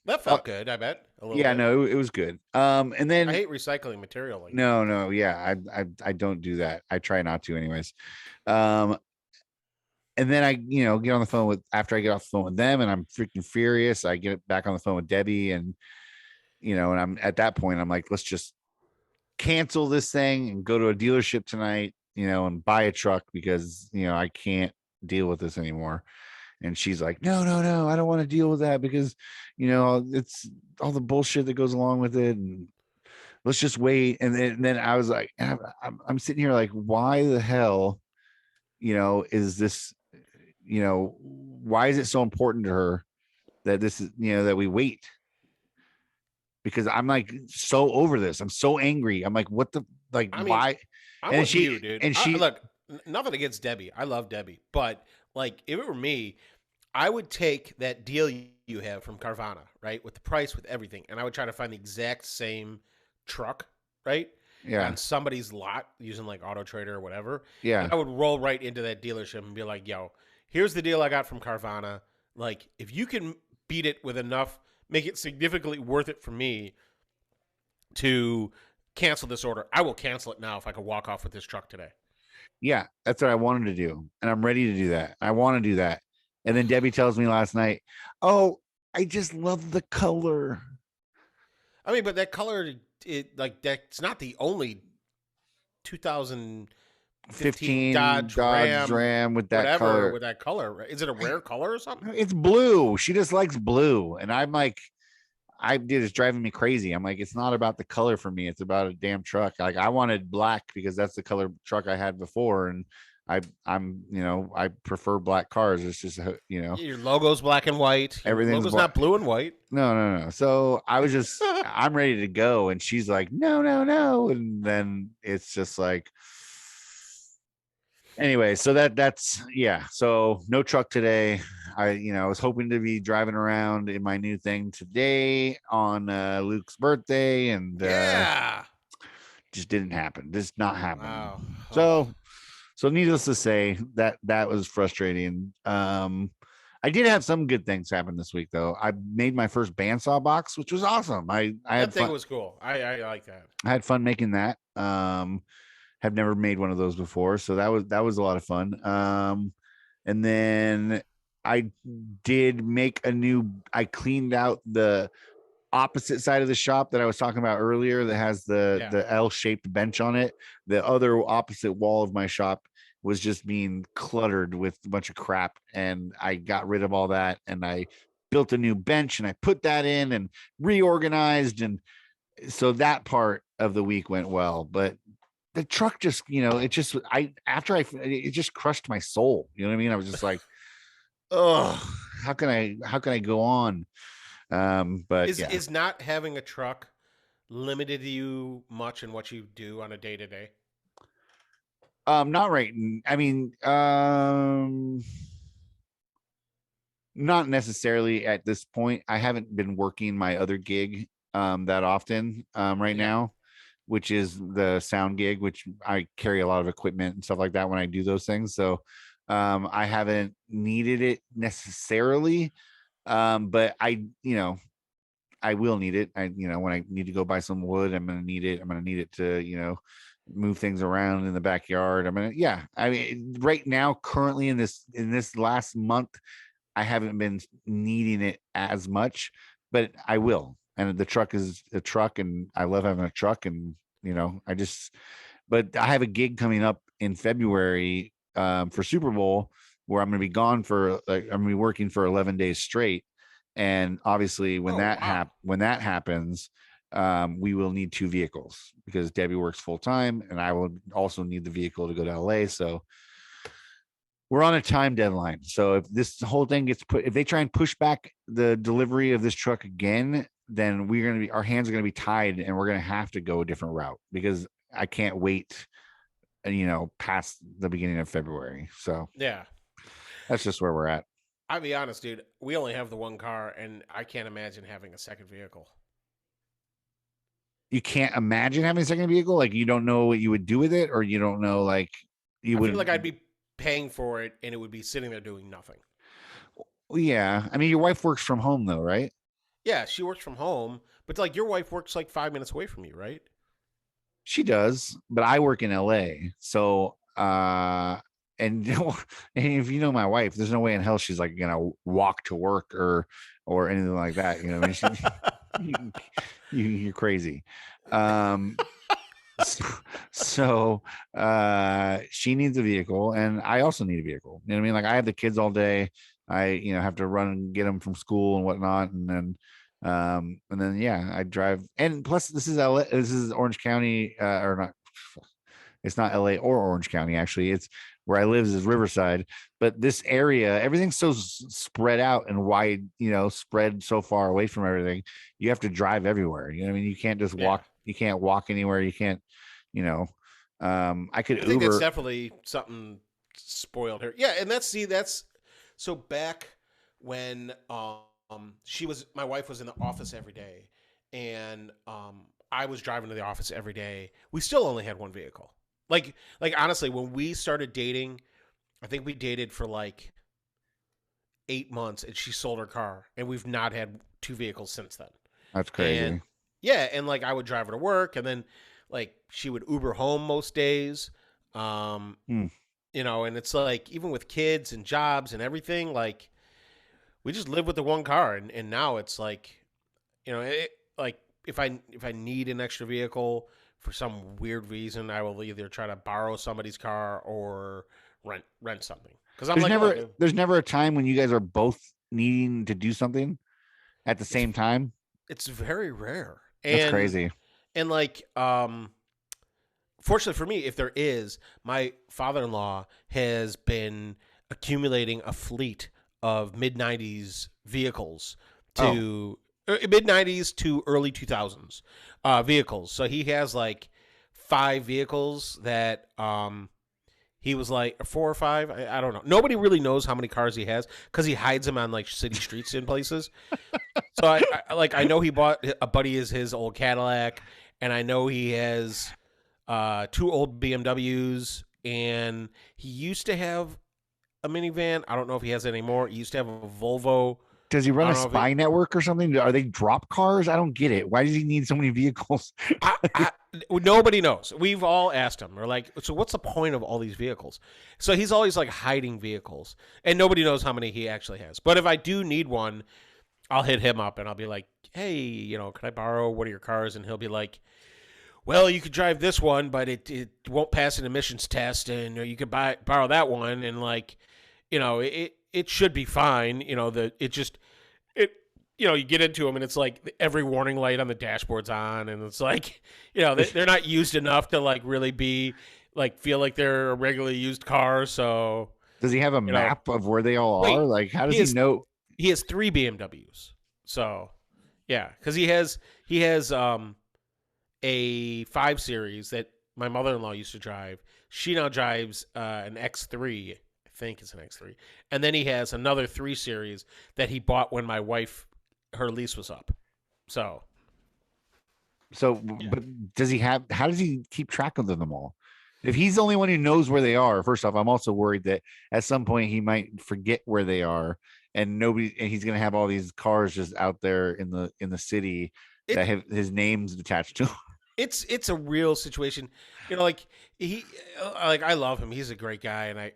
That felt good, I bet. A little bit. No, it was good. And then I hate recycling material like no, yeah, I don't do that. I try not to anyways. And then I, get on the phone after I get off the phone with them and I'm freaking furious. I get back on the phone with Debbie and, and I'm at that point, I'm like, let's just cancel this thing and go to a dealership tonight, and buy a truck because, I can't deal with this anymore. And she's like, no, I don't want to deal with that because, it's all the bullshit that goes along with it. And let's just wait. And then I was like, I'm sitting here like, why the hell, is this, why is it so important to her that this is, that we wait? Because I'm like so over this. I'm so angry. I'm like, what the, like, why? I'm with you, dude. And look, nothing against Debbie. I love Debbie. But like, if it were me, I would take that deal you have from Carvana, right? With the price, with everything. And I would try to find the exact same truck, right? Yeah. On somebody's lot using like Auto Trader or whatever. Yeah. And I would roll right into that dealership and be like, yo, here's the deal I got from Carvana. Like, if you can beat it with enough, make it significantly worth it for me to cancel this order, I will cancel it now if I could walk off with this truck today. Yeah, that's what I wanted to do. And I'm ready to do that. I want to do that. And then Debbie tells me last night, oh, I just love the color. I mean, but that color, that's not the only 2015 Dodge Ram with that color. With that color. Is it a rare color or something? It's blue. She just likes blue. And I'm like, it's driving me crazy. I'm like, it's not about the color for me. It's about a damn truck. Like, I wanted black because that's the color truck I had before. And I'm I prefer black cars. It's just, your logo's black and white. Everything's logo's not blue and white. No. So I was just, I'm ready to go. And she's like, no. And then it's just like, anyway, so that's, yeah. So no truck today. I was hoping to be driving around in my new thing today on Luke's birthday and just didn't happen. Just not happening. Wow. So needless to say, that was frustrating. I did have some good things happen this week, though. I made my first bandsaw box, which was awesome. I had fun. It was cool. I like that. I had fun making that. Have never made one of those before, so that was a lot of fun. And then I did make I cleaned out the opposite side of the shop that I was talking about earlier that has the L-shaped bench on it. The other opposite wall of my shop was just being cluttered with a bunch of crap, and I got rid of all that and I built a new bench and I put that in and reorganized, and so that part of the week went well. But the truck just, it just crushed my soul. You know what I mean? I was just like, oh, how can I go on? But is not having a truck limited you much in what you do on a day to day? Not right. I mean, not necessarily at this point. I haven't been working my other gig that often right now, which is the sound gig, which I carry a lot of equipment and stuff like that when I do those things. So I haven't needed it necessarily. But I will need it. When I need to go buy some wood, I'm going to need it. I'm going to need it to, move things around in the backyard. I mean, right now, currently in this last month, I haven't been needing it as much, but I will. And the truck is a truck and I love having a truck, and, but I have a gig coming up in February for Super Bowl where I'm going to be gone I'm going to be working for 11 days straight. And obviously when that happens, we will need 2 vehicles because Debbie works full time and I will also need the vehicle to go to LA. So we're on a time deadline. So if this whole thing gets if they try and push back the delivery of this truck again, then our hands are going to be tied, and we're going to have to go a different route because I can't wait, past the beginning of February. So Yeah. that's just where we're at. I'll be honest, dude. We only have the one car, and I can't imagine having a second vehicle. You can't imagine having a second vehicle? Like, you don't know what you would do with it, or you don't know, like, I feel like I'd be paying for it, and it would be sitting there doing nothing. Well, yeah. I mean, your wife works from home, though, right? Yeah, she works from home, but like your wife works like 5 minutes away from you, right? She does, but I work in LA. So, and if you know my wife, there's no way in hell she's like gonna walk to work or anything like that. I mean, you're crazy. So she needs a vehicle, and I also need a vehicle. You know what I mean? Like, I have the kids all day. I have to run and get them from school and whatnot, and then yeah, I drive. And plus, this is LA, this is Orange County, or not. It's not LA or Orange County, actually. It's where I live is Riverside, but this area, everything's so spread out and wide, spread so far away from everything. You have to drive everywhere. You know what I mean? You can't just walk. You can't walk anywhere. You can't, I could I think Uber. that's definitely something spoiled her. Yeah, and that's so back when my wife was in the office every day, and I was driving to the office every day. We still only had one vehicle. Like honestly, when we started dating, I think we dated for like 8 months, and she sold her car, and we've not had two vehicles since then. That's crazy. And, yeah, and like I would drive her to work, and then like she would Uber home most days. And it's like even with kids and jobs and everything, like we just live with the one car, and now it's like, like if I need an extra vehicle for some weird reason, I will either try to borrow somebody's car or rent something. Because there's never a time when you guys are both needing to do something at the same time. It's very rare. That's crazy. And like, fortunately for me, if there is, my father-in-law has been accumulating a fleet of mid-90s vehicles to mid-90s to early 2000s vehicles. So he has like 5 vehicles that he was like 4 or 5. I don't know. Nobody really knows how many cars he has because he hides them on like city streets in places. So I know he bought a buddy his old Cadillac, and I know he has 2 old BMWs, and he used to have a minivan. I don't know if he has it anymore. He used to have a Volvo. Does he run a spy network or something? Are they drop cars? I don't get it. Why does he need so many vehicles? Nobody knows. We've all asked him. We're like, so what's the point of all these vehicles? So he's always like hiding vehicles, and nobody knows how many he actually has. But if I do need one, I'll hit him up and I'll be like, hey, can I borrow one of your cars? And he'll be like, well, you could drive this one, but it won't pass an emissions test, and you could borrow that one, and like, it should be fine. You get into them, and it's like every warning light on the dashboard's on, and it's like, they're not used enough to like really be like feel like they're a regularly used car. So does he have a map of where they all are? Like, how does he know? He has 3 BMWs. So yeah, because he has a 5 Series that my mother-in-law used to drive. She now drives an X3. I think it's an X3. And then he has another 3 Series that he bought when my wife, her lease was up. So, yeah. But how does he keep track of them all? If he's the only one who knows where they are, first off, I'm also worried that at some point he might forget where they are, and he's going to have all these cars just out there in the city that have his name's attached to. It's a real situation, like I love him. He's a great guy, and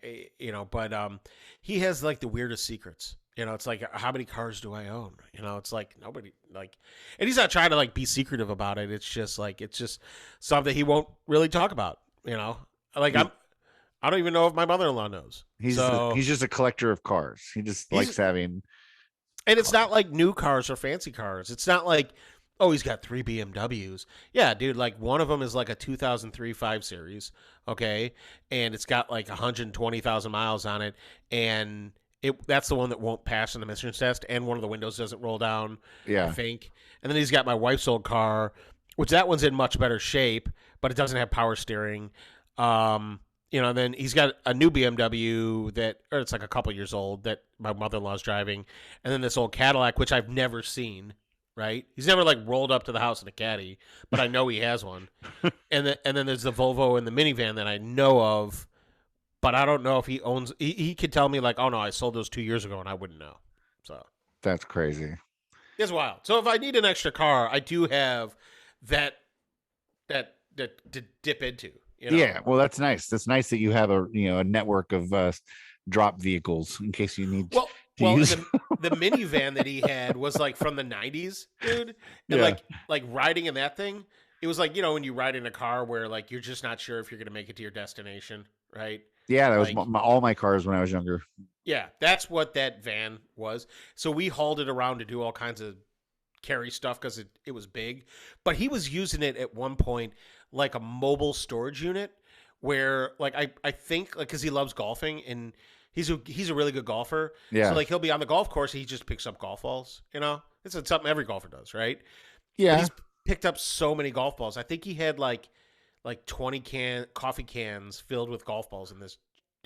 but he has like the weirdest secrets. It's like, how many cars do I own? It's like nobody like, and he's not trying to like be secretive about it. It's just something he won't really talk about. I don't even know if my mother-in-law knows. He's just a collector of cars. He just likes having. And it's not like new cars or fancy cars. It's not like Oh, he's got 3 BMWs. Yeah, dude, like one of them is like a 2003 5 Series, okay? And it's got like 120,000 miles on it, and that's the one that won't pass in the emissions test, and one of the windows doesn't roll down, I Yeah. think. And then he's got my wife's old car, which that one's in much better shape, but it doesn't have power steering. And then he's got a new BMW or it's like a couple years old that my mother-in-law's driving, and then this old Cadillac, which I've never seen. Right? He's never like rolled up to the house in a caddy, but I know he has one. And then there's the Volvo and the minivan that I know of, but I don't know if he owns. He could tell me like, oh no, I sold those 2 years ago, and I wouldn't know. So That's crazy. it's wild. So if I need an extra car, I do have that to dip into. Yeah, well, that's nice. That's nice that you have a network of drop vehicles in case you need. Well, to well, use. the minivan that he had was like from the 90s, dude. And Yeah. like riding in that thing, it was like, when you ride in a car where like you're just not sure if you're going to make it to your destination, right? Yeah, that was Like, all my cars when I was younger. yeah, that's what that van was. So we hauled it around to do all kinds of carry stuff because it was big. But he was using it at one point like a mobile storage unit where like I think like because he loves golfing and he's a really good golfer. Yeah. So like he'll be on the golf course, he just picks up golf balls. It's something every golfer does, right? Yeah. But he's picked up so many golf balls. I think he had like 20 coffee cans filled with golf balls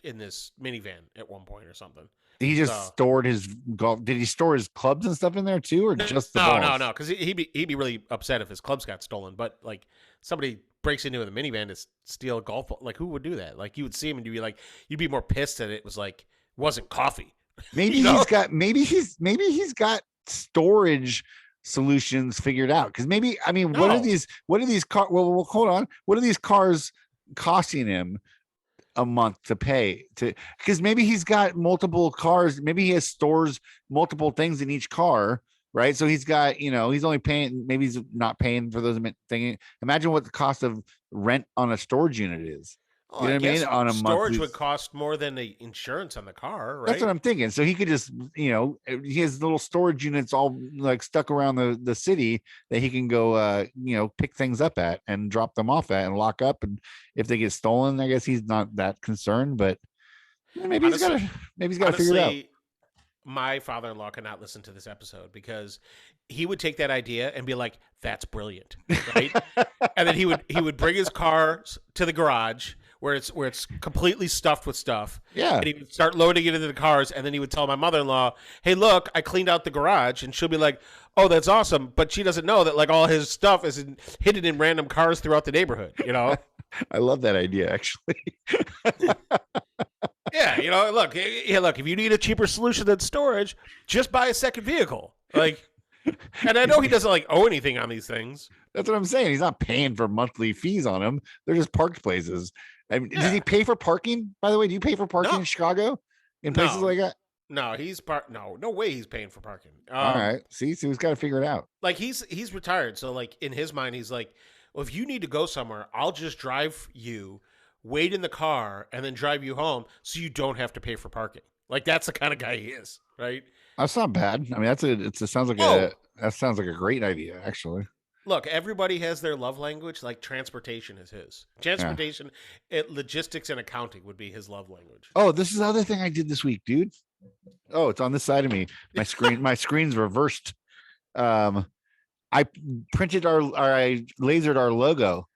in this minivan at one point or something. He just stored his golf. Did he store his clubs and stuff in there too, or just the balls? No, because he'd be really upset if his clubs got stolen. But like somebody breaks into the minivan to steal a golf ball, like who would do that? Like you would see him and you'd be more pissed that it wasn't coffee. Maybe he's got storage solutions figured out. Because what are these cars? Well, hold on. What are these cars costing him a month to pay because maybe he's got multiple cars, maybe he stores multiple things in each car, right? So he's got, he's only paying, maybe he's not paying for those things. Imagine what the cost of rent on a storage unit is. Oh, you know what I mean? On a storage monthly would cost more than the insurance on the car, right? That's what I'm thinking. So he could just, he has little storage units all like stuck around the city that he can go, pick things up at and drop them off at and lock up. And if they get stolen, I guess he's not that concerned. But maybe he's got to figure it out. My father-in-law cannot listen to this episode because he would take that idea and be like, "That's brilliant," right? And then he would bring his cars to the garage where it's completely stuffed with stuff. Yeah. And he would start loading it into the cars, and then he would tell my mother-in-law, "Hey, look, I cleaned out the garage," and she'll be like, "Oh, that's awesome," but she doesn't know that like all his stuff is hidden in random cars throughout the neighborhood. I love that idea, actually. Yeah, look, if you need a cheaper solution than storage, just buy a second vehicle. Like, and I know he doesn't like owe anything on these things. That's what I'm saying. He's not paying for monthly fees on them. They're just parked places. Does he pay for parking? By the way, do you pay for parking in Chicago in places like that? No, no way he's paying for parking. All right. See, so he's got to figure it out. Like he's retired. So like in his mind, he's like, well, if you need to go somewhere, I'll just drive you, wait in the car, and then drive you home so you don't have to pay for parking. Like that's the kind of guy he is, right? That's not bad. I mean, that sounds like a great idea, actually. Look, everybody has their love language. Like transportation is his. Transportation, logistics and accounting would be his love language. Oh, this is the other thing I did this week, dude. Oh, it's on this side of me. My screen's reversed. I printed I lasered our logo.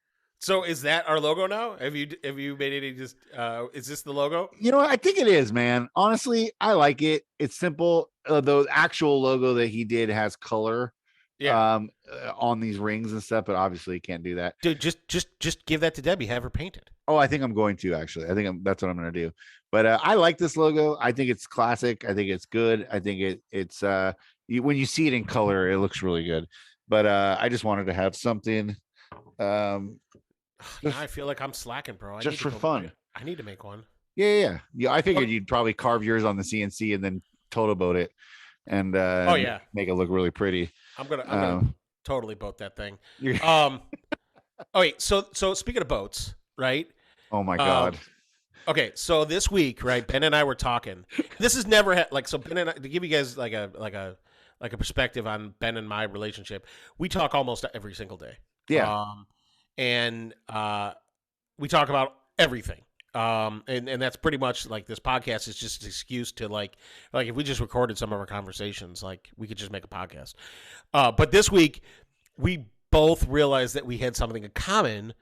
So is that our logo now? Have you made any is this the logo? You know what? I think it is, man. Honestly, I like it. It's simple. The actual logo that he did has color. Yeah. On these rings and stuff, but obviously can't do that. Dude, just give that to Debbie. Have her paint it. Oh, I think I'm going to actually. I think that's what I'm going to do. But I like this logo. I think it's classic. I think it's good. I think it's when you see it in color, it looks really good. But I just wanted to have something. Now I feel like I'm slacking, bro. Just for fun. I need to make one. Yeah. I figured you'd probably carve yours on the CNC and then total boat it, and make it look really pretty. I'm gonna totally boat that thing. So speaking of boats, right? Oh my God. Okay, so this week, right? Ben and I were talking. This has never had so Ben and I, to give you guys like a like a perspective on Ben and my relationship. We talk almost every single day. Yeah. And we talk about everything. And that's pretty much like this podcast is just an excuse to like if we just recorded some of our conversations, like we could just make a podcast. But this week we both realized that we had something in common,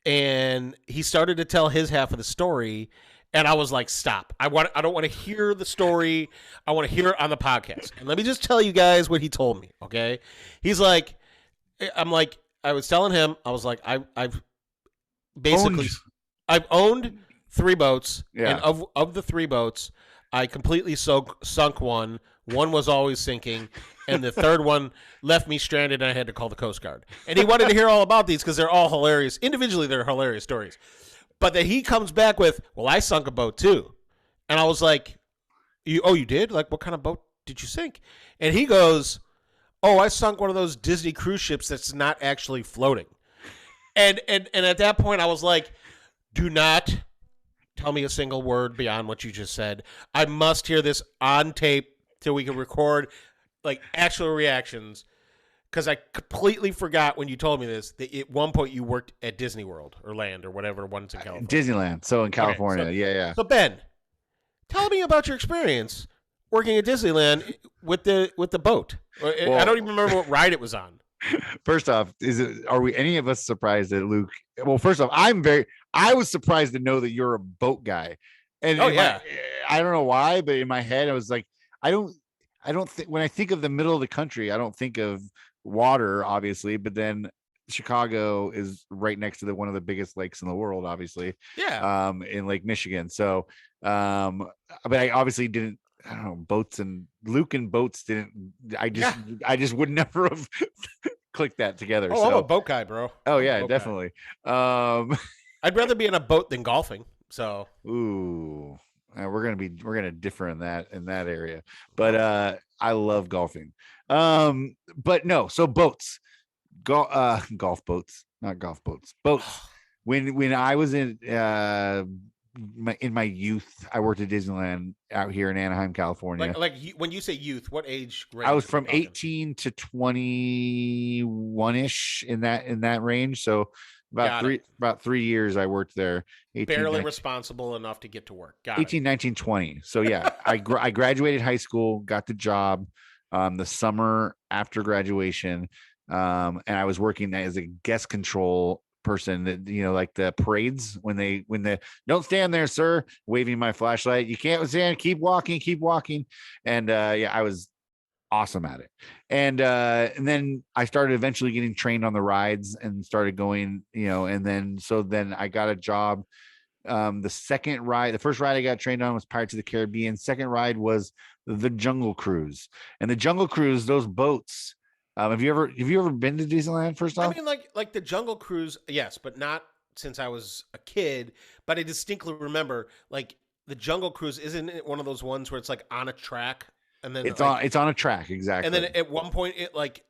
and he started to tell his half of the story. And I was like, stop. I don't want to hear the story. I want to hear it on the podcast. And let me just tell you guys what he told me, okay? He's like, I was telling him, I was like, I've basically I've owned 3 boats, and of the 3 boats, I completely sunk one. One was always sinking, and the third one left me stranded, and I had to call the Coast Guard. And he wanted to hear all about these because they're all hilarious. Individually, they're hilarious stories. But then he comes back with, well, I sunk a boat too. And I was like, you did? Like, what kind of boat did you sink? And he goes, oh, I sunk one of those Disney cruise ships that's not actually floating. And at that point, I was like, do not tell me a single word beyond what you just said. I must hear this on tape so we can record like actual reactions. Because I completely forgot when you told me this that at one point you worked at Disney World or Land or whatever one's in California. Disneyland. So in California. Okay, Yeah. So Ben, tell me about your experience working at Disneyland with the boat. I don't even remember what ride it was on. First off, are we any of us surprised that Luke? Well, first off, I was surprised to know that you're a boat guy. And I don't know why, but in my head I was like, I don't think when I think of the middle of the country, I don't think of water, obviously, but then Chicago is right next to one of the biggest lakes in the world, obviously. Yeah. In Lake Michigan. So, but I obviously didn't. I don't know, boats and Luke and boats didn't. I just would never have clicked that together. Oh, I'm a boat guy, bro. Oh yeah, definitely. I'd rather be in a boat than golfing. So. Ooh. We're gonna differ in that area, but I love golfing. But no, so boats, golf boats, not golf boats, boats. When I was in my youth, I worked at Disneyland out here in Anaheim, California. Like when you say youth, what age range? I was from 18 to 21 ish in that range. So about 3 years I worked there. 18, barely 19, responsible enough to get to work. 18, 19, 20. So yeah, I graduated high school, got the job the summer after graduation. And I was working as a guest control person that, like the parades when the don't stand there, sir, waving my flashlight. You can't stand, keep walking. And I was awesome at it. And then I started eventually getting trained on the rides and started going, and then I got a job. The first ride I got trained on was Pirates of the Caribbean. Second ride was the Jungle Cruise. And the Jungle Cruise, those boats, have you ever been to Disneyland? First off, I mean, like the Jungle Cruise, yes, but not since I was a kid. But I distinctly remember, like the Jungle Cruise, isn't it one of those ones where it's like on a track, and then it's on a track, exactly. And then at one point it like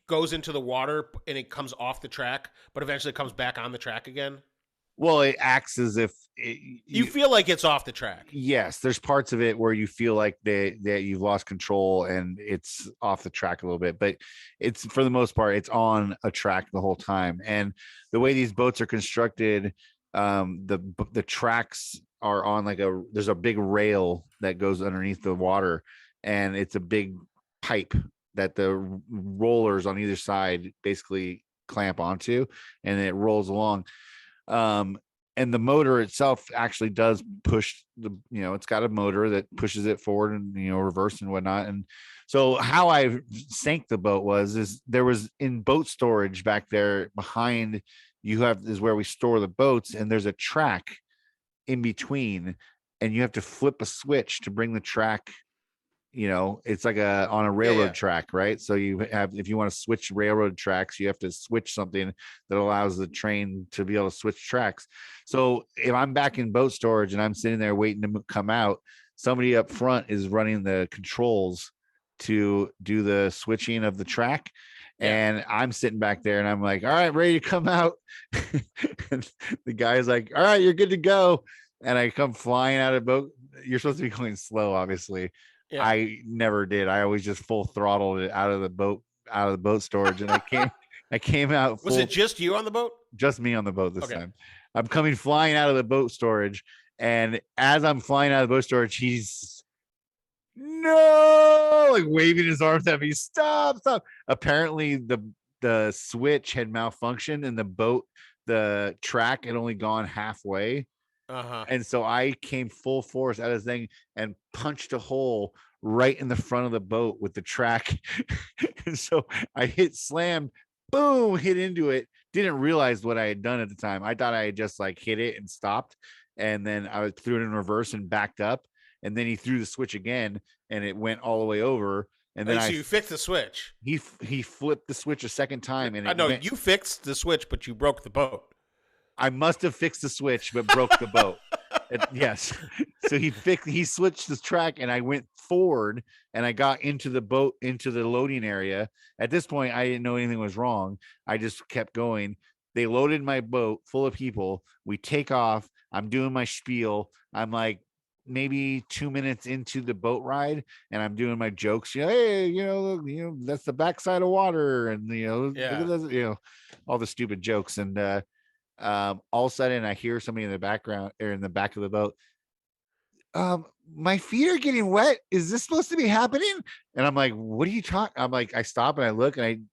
goes into the water and it comes off the track, but eventually comes back on the track again. Well, it acts as if you feel like it's off the track. Yes, there's parts of it where you feel like that you've lost control and it's off the track a little bit, but it's for the most part it's on a track the whole time. And the way these boats are constructed, the tracks are on there's a big rail that goes underneath the water, and it's a big pipe that the rollers on either side basically clamp onto, and it rolls along. And the motor itself actually does push it's got a motor that pushes it forward and, reverse and whatnot. And so how I sank the boat is there was in boat storage back there behind is where we store the boats. And there's a track in between, and you have to flip a switch to bring the track. It's like on a railroad track, right? So if you want to switch railroad tracks, you have to switch something that allows the train to be able to switch tracks. So if I'm back in boat storage and I'm sitting there waiting to come out, somebody up front is running the controls to do the switching of the track. And I'm sitting back there and I'm like, all right, ready to come out. And the guy's like, all right, you're good to go. And I come flying out of boat. You're supposed to be going slow, obviously. Yeah. I never did. I always just full throttled it out of the boat storage, and I came out full. Was it just you on the boat? Just me on the boat this Okay. time. I'm coming flying out of the boat storage, and as I'm flying out of the boat storage, he's no, like waving his arms at me. Stop! Apparently, the switch had malfunctioned, and the track had only gone halfway. And so I came full force out of the thing and punched a hole right in the front of the boat with the track. And so I hit slam, boom, hit into it. Didn't realize what I had done at the time. I thought I had just like hit it and stopped. And then I threw it in reverse and backed up. And then he threw the switch again and it went all the way over. And then so you fixed the switch. He flipped the switch a second time. And I know you fixed the switch, but you broke the boat. I must have fixed the switch, but broke the boat. Yes. So he switched the track and I went forward and I got into the boat, into the loading area. At this point, I didn't know anything was wrong. I just kept going. They loaded my boat full of people. We take off. I'm doing my spiel. I'm like maybe 2 minutes into the boat ride and I'm doing my jokes. Hey, that's the backside of water. And, look at this, all the stupid jokes. And, all of a sudden I hear somebody in the background or in the back of the boat. My feet are getting wet. Is this supposed to be happening? And I'm like, what are you talking? I'm like, I stop and I look and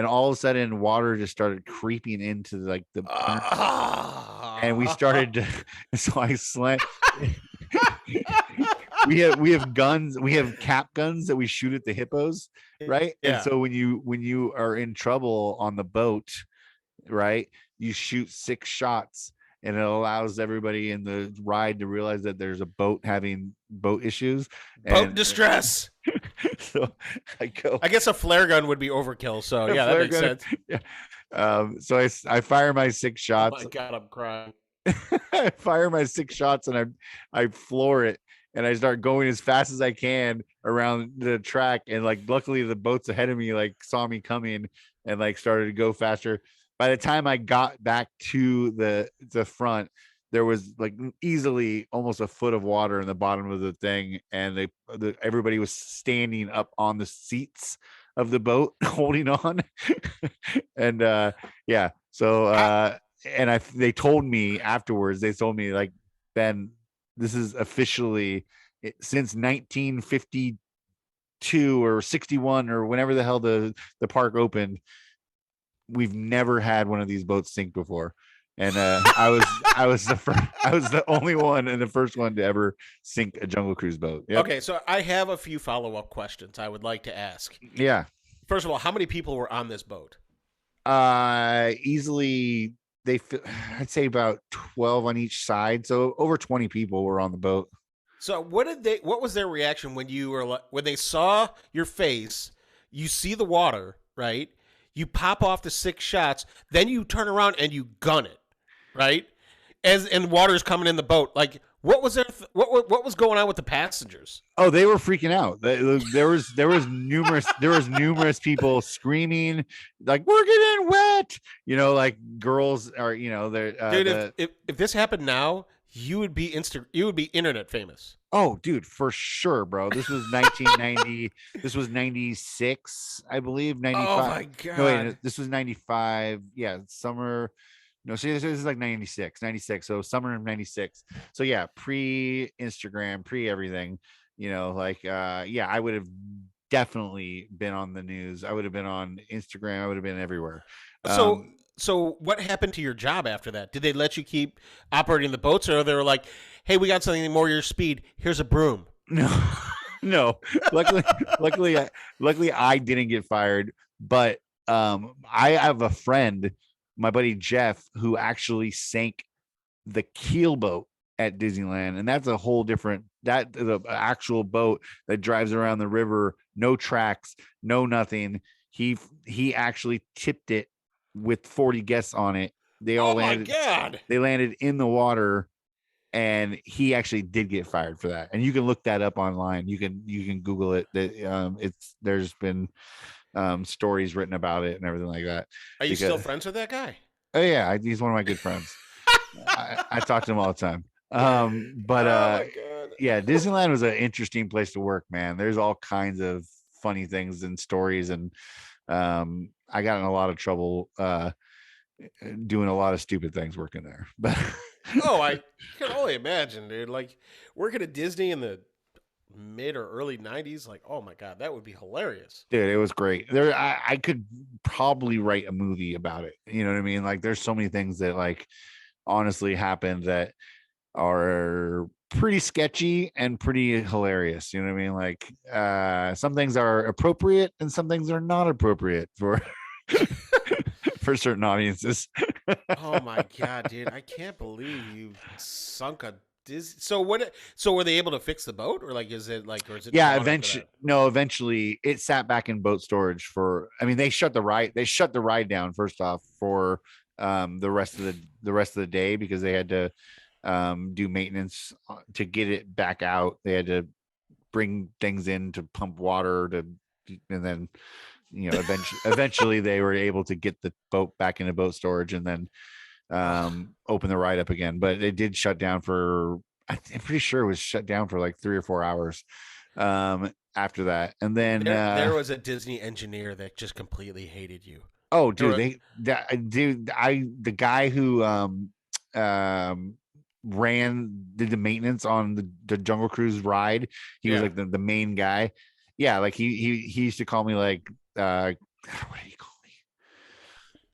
all of a sudden water just started creeping into like the and we started to, so I slammed. we have guns, we have cap guns that we shoot at the hippos, right? Yeah. And so when you are in trouble on the boat, right, you shoot 6 shots and it allows everybody in the ride to realize that there's a boat having boat issues, boat distress. So I guess a flare gun would be overkill, so yeah, that makes sense. Yeah. So I fire my 6 shots. Oh my God, I'm crying. I fire my 6 shots and I floor it and I start going as fast as I can around the track, and like luckily the boats ahead of me like saw me coming and like started to go faster. By the time I got back to the front, there was like easily almost a foot of water in the bottom of the thing, and everybody was standing up on the seats of the boat holding on. And yeah, so they told me afterwards, they told me like, Ben, this is officially since 1952 or 61 or whenever the hell the park opened, we've never had one of these boats sink before. And I was the only one and the first one to ever sink a Jungle Cruise boat. Yep. Okay, so I have a few follow-up questions I would like to ask. Yeah. First of all, how many people were on this boat? Easily I'd say about 12 on each side, so over 20 people were on the boat. So what was their reaction when when they saw your face? You see the water, right? You pop off the 6 shots, then you turn around and you gun it, right? And water's coming in the boat. Like, what was what was going on with the passengers? Oh, they were freaking out. There was numerous people screaming like, "We're getting wet!" Like girls are. Dude, if this happened now, you would be internet famous. Oh, dude, for sure, bro. This was 1990. This was 96, I believe. 95. Oh my God. No, wait, this was 95. Yeah, summer. No, see, this is like 96. So summer of 96. So yeah, pre-Instagram, pre-everything. Yeah, I would have definitely been on the news. I would have been on Instagram. I would have been everywhere. So what happened to your job after that? Did they let you keep operating the boats, or they were like, "Hey, we got something more your speed. Here's a broom." No. Luckily, I didn't get fired. But I have a friend, my buddy Jeff, who actually sank the keel boat at Disneyland, and that's a whole different. That is an actual boat that drives around the river, no tracks, no nothing. He actually tipped it with 40 guests on it. They all landed. Oh my God! They landed in the water, and he actually did get fired for that. And you can look that up online. You can Google it. There's been stories written about it and everything like that. Are you still friends with that guy? Oh yeah, he's one of my good friends. I talk to him all the time. But oh my God. yeah, Disneyland was an interesting place to work, man. There's all kinds of funny things and stories, and I got in a lot of trouble doing a lot of stupid things working there. But Oh, I can only imagine, dude. Like working at Disney in the mid or early '90s. Like, oh my god, that would be hilarious. dude, it was great. There, I could probably write a movie about it. You know what I mean? Like, there's so many things that like honestly happened that are pretty sketchy and pretty hilarious. You know what I mean? Like, some things are appropriate and some things are not appropriate for for certain audiences. Oh my god, dude! I can't believe you sunk a So what? So were they able to fix the boat, or like is it like, or is it? Yeah, eventually, no, eventually it sat back in boat storage for. I mean, they shut the ride down first off for the rest of the day because they had to do maintenance to get it back out. They had to bring things in to pump water to, and then eventually they were able to get the boat back into boat storage and then open the ride up again. But it did shut down for, I'm pretty sure it was shut down for like 3 or 4 hours after that. And then there was a Disney engineer that just completely hated you. Oh, dude, the guy who did the maintenance on the Jungle Cruise ride. He was like the main guy. Yeah, like he used to call me like what do you call me?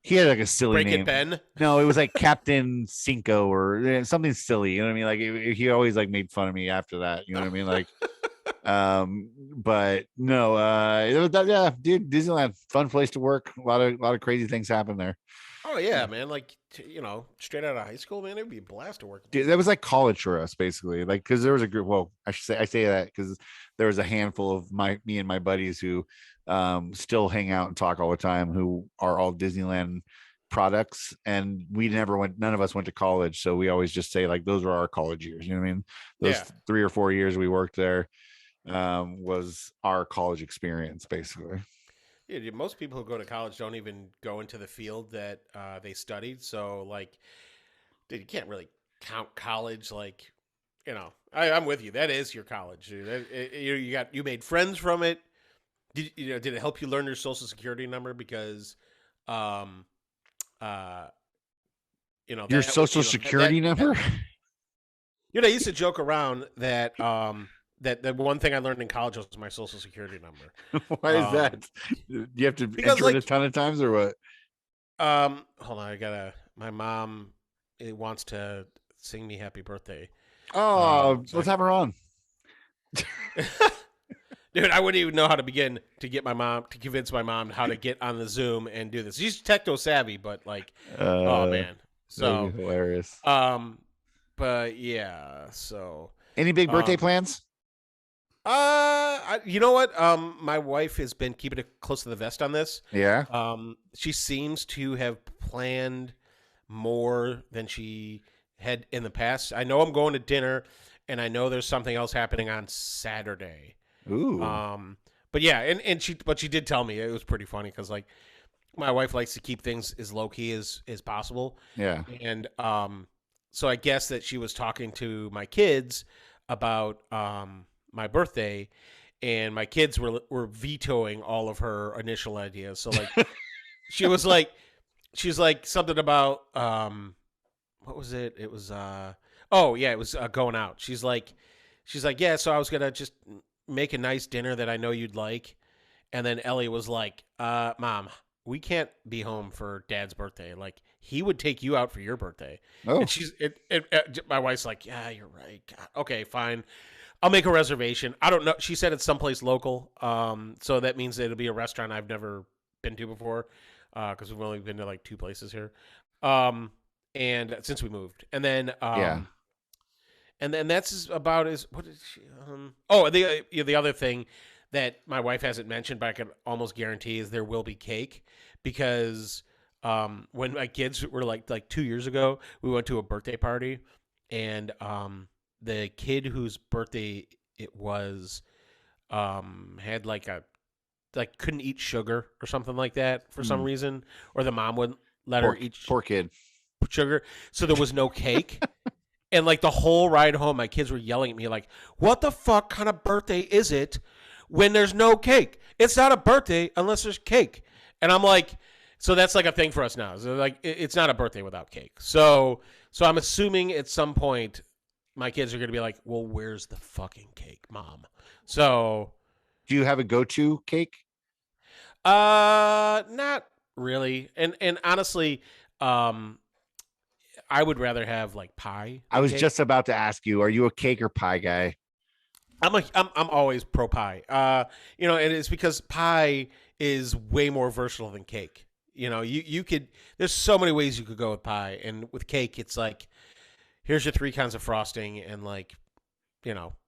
He had like a silly name. Ben? No, it was like Captain Cinco or something silly. You know what I mean? Like he always like made fun of me after that. You know what I mean? Like, but no, it was yeah, dude, Disneyland, fun place to work. A lot of crazy things happen there. Oh yeah, man. Like straight out of high school, man, it'd be a blast to work. Dude, that was like college for us, basically. Like, because there was a group. Well, I say that because there was a handful of me and my buddies who still hang out and talk all the time, who are all Disneyland products, and none of us went to college, so we always just say like those were our college years. You know what I mean? Those 3 or 4 years we worked there was our college experience, basically. Yeah, most people who go to college don't even go into the field that they studied. So, like, you can't really count college. Like, I'm with you. That is your college. Dude. You made friends from it. Did it help you learn your social security number? Because, your social security number. I used to joke around that. That the one thing I learned in college was my social security number. Why is that? Do you have to enter it a ton of times or what? Hold on. My mom wants to sing me happy birthday. Oh, let's have her on. Dude, I wouldn't even know how to begin to convince my mom how to get on the Zoom and do this. She's techno savvy, but like, oh man. So hilarious. But yeah, so. Any big birthday plans? You know what? My wife has been keeping it close to the vest on this. Yeah. She seems to have planned more than she had in the past. I know I'm going to dinner, and I know there's something else happening on Saturday. Ooh. But yeah, but she did tell me it was pretty funny because like my wife likes to keep things as low key as possible. Yeah. And so I guess that she was talking to my kids about my birthday, and my kids were vetoing all of her initial ideas. So like she's like something about what was it? It was it was going out. She's like, yeah, so I was gonna just make a nice dinner that I know you'd like. And then Ellie was like, Mom, we can't be home for Dad's birthday. Like, he would take you out for your birthday. Oh. And my wife's like, yeah, you're right. God. Okay, fine. I'll make a reservation. I don't know. She said it's someplace local. So that means that it'll be a restaurant I've never been to before. Because we've only been to like 2 places here. And since we moved. And then, and then that's about what did she, the other thing that my wife hasn't mentioned, but I can almost guarantee is there will be cake, because when my kids were like 2 years ago, we went to a birthday party, and the kid whose birthday it was had couldn't eat sugar or something like that for some reason, or the mom wouldn't let her eat poor kid sugar, so there was no cake. And like the whole ride home, my kids were yelling at me like, "What the fuck kind of birthday is it when there's no cake? It's not a birthday unless there's cake." And I'm like, so that's like a thing for us now. So like, it's not a birthday without cake. So I'm assuming at some point my kids are gonna be like, "Well, where's the fucking cake, Mom?" So, Do you have a go-to cake? not really. And honestly, I would rather have like pie. I than was cake. just about to ask you, are you a cake or pie guy? I'm always pro pie. And it's because pie is way more versatile than cake. You could there's so many ways you could go with pie, and with cake it's like here's your three kinds of frosting and like,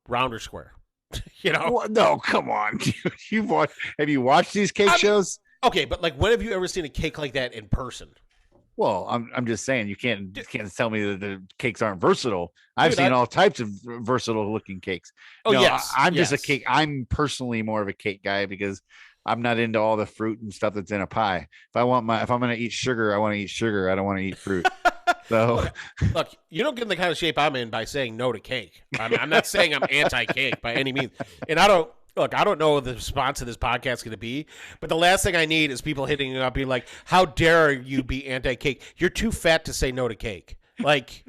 round or square. No, come on. Have you watched these cake shows? Okay, but like when have you ever seen a cake like that in person? Well, I'm just saying you can't tell me that the cakes aren't versatile. I've Dude, seen all types of versatile looking cakes. Oh, No, yes, I'm just a yes. cake. I'm personally more of a cake guy because I'm not into all the fruit and stuff that's in a pie. If I'm going to eat sugar, I want to eat sugar. I don't want to eat fruit. So Look, you don't get in the kind of shape I'm in by saying no to cake. I'm not saying I'm anti-cake by any means. And I don't know what the response to this podcast is going to be, but the last thing I need is people hitting me up being like, how dare you be anti-cake? You're too fat to say no to cake. Like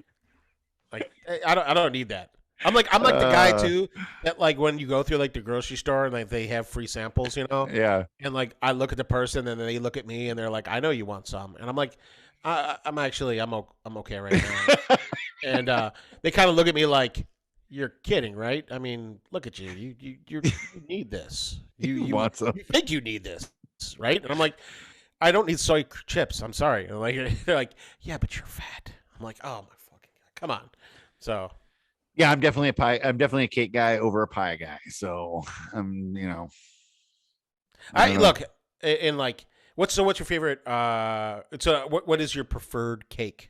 I don't need that. I'm like the guy too that like when you go through like the grocery store and like they have free samples, yeah. and like I look at the person and then they look at me and they're like, I know you want some, and I'm like, I'm okay right now, and they kind of look at me like, you're kidding, right? I mean, look at you, you need this, you want some. you think you need this, right? And I'm like, I don't need soy chips. I'm sorry. And like they're like, yeah, but you're fat. I'm like, oh my fucking god, come on. So. Yeah, I'm definitely a pie. I'm definitely a cake guy over a pie guy. So I look and like what's your favorite what is your preferred cake?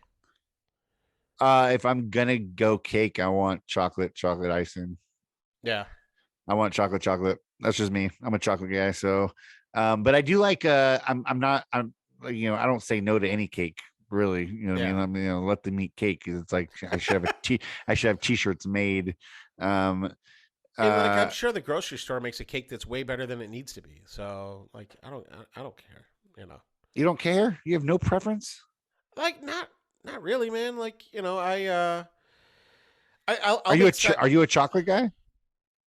If I'm gonna go cake, I want chocolate icing. Yeah. I want chocolate. That's just me. I'm a chocolate guy. So, but I do like. I'm I don't say no to any cake. Really, what I mean. Let them eat cake. It's like I should have I should have t-shirts made. And like I'm sure the grocery store makes a cake that's way better than it needs to be. So like I don't care. You don't care? You have no preference? Like not really, man. Like I'll Are you a chocolate guy?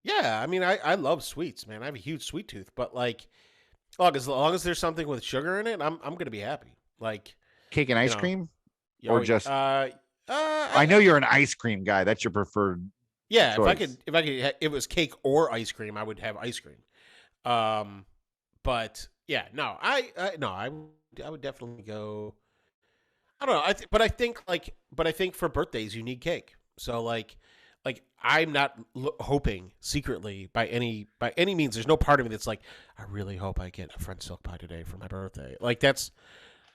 Yeah, I mean I love sweets, man. I have a huge sweet tooth, but like look, as long as there's something with sugar in it, I'm gonna be happy. Like Cake and ice cream, or just I know you're an ice cream guy. That's your preferred. Yeah, choice. if if it was cake or ice cream, I would have ice cream. But yeah, no, I would definitely go. I don't know. But I think for birthdays you need cake. So like I'm not hoping secretly by any means. There's no part of me that's like, I really hope I get a French silk pie today for my birthday. Like that's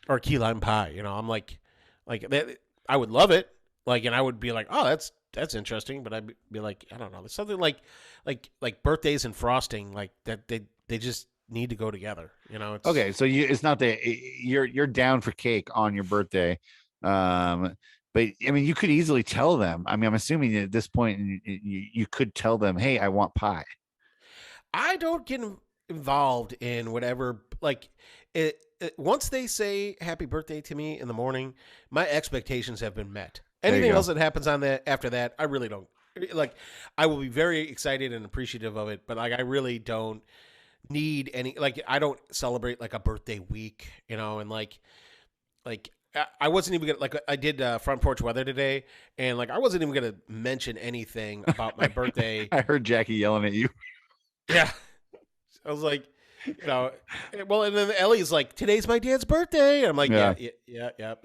or key lime pie. I'm like that. I would love it. Like, and I would be like, oh, that's interesting. But I'd be like, I don't know. There's something like birthdays and frosting like that. They just need to go together. Okay, so it's not that you're down for cake on your birthday, but I mean you could easily tell them. I mean, I'm assuming at this point you could tell them, hey, I want pie. I don't get involved in whatever like it. Once they say happy birthday to me in the morning, my expectations have been met. Anything else that happens on that after that, I really don't like. I will be very excited and appreciative of it, but like I really don't need any. Like I don't celebrate like a birthday week, and like I wasn't even gonna like I did front porch weather today, and like I wasn't even gonna mention anything about my birthday. I heard Jackie yelling at you. Yeah, I was like. Well, and then Ellie's like, "Today's my dad's birthday." And I'm like, "Yeah.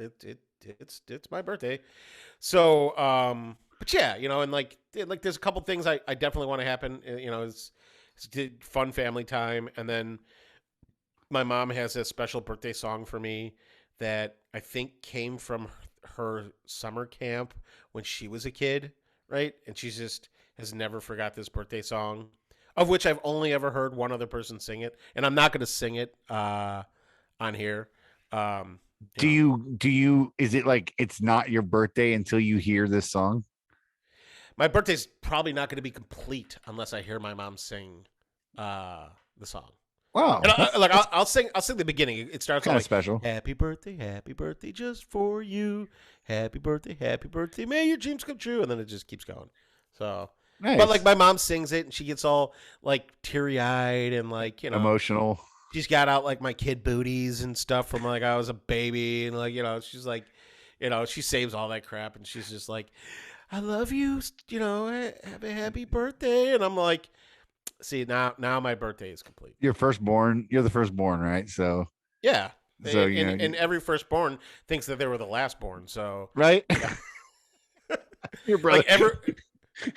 It's my birthday." So, but yeah, and like there's a couple things I definitely want to happen. It's fun family time, and then my mom has a special birthday song for me that I think came from her summer camp when she was a kid, right? And she just has never forgot this birthday song. Of which I've only ever heard one other person sing it, and I'm not going to sing it on here. Do you? Is it like it's not your birthday until you hear this song? my birthday's probably not going to be complete unless I hear my mom sing the song. Wow. And I'll sing the beginning. It starts Kind out of special. happy birthday just for you. Happy birthday, may your dreams come true. And then it just keeps going. So, Nice. but like my mom sings it and she gets all like teary eyed and like, Emotional. she's got out like my kid booties and stuff from like I was a baby and like, she's like, she saves all that crap and she's just like, I love you, have a happy birthday. And I'm like, see, now my birthday is complete. You're the firstborn, right? So yeah. So and every firstborn thinks that they were the lastborn. So right. Yeah. Your brother. Like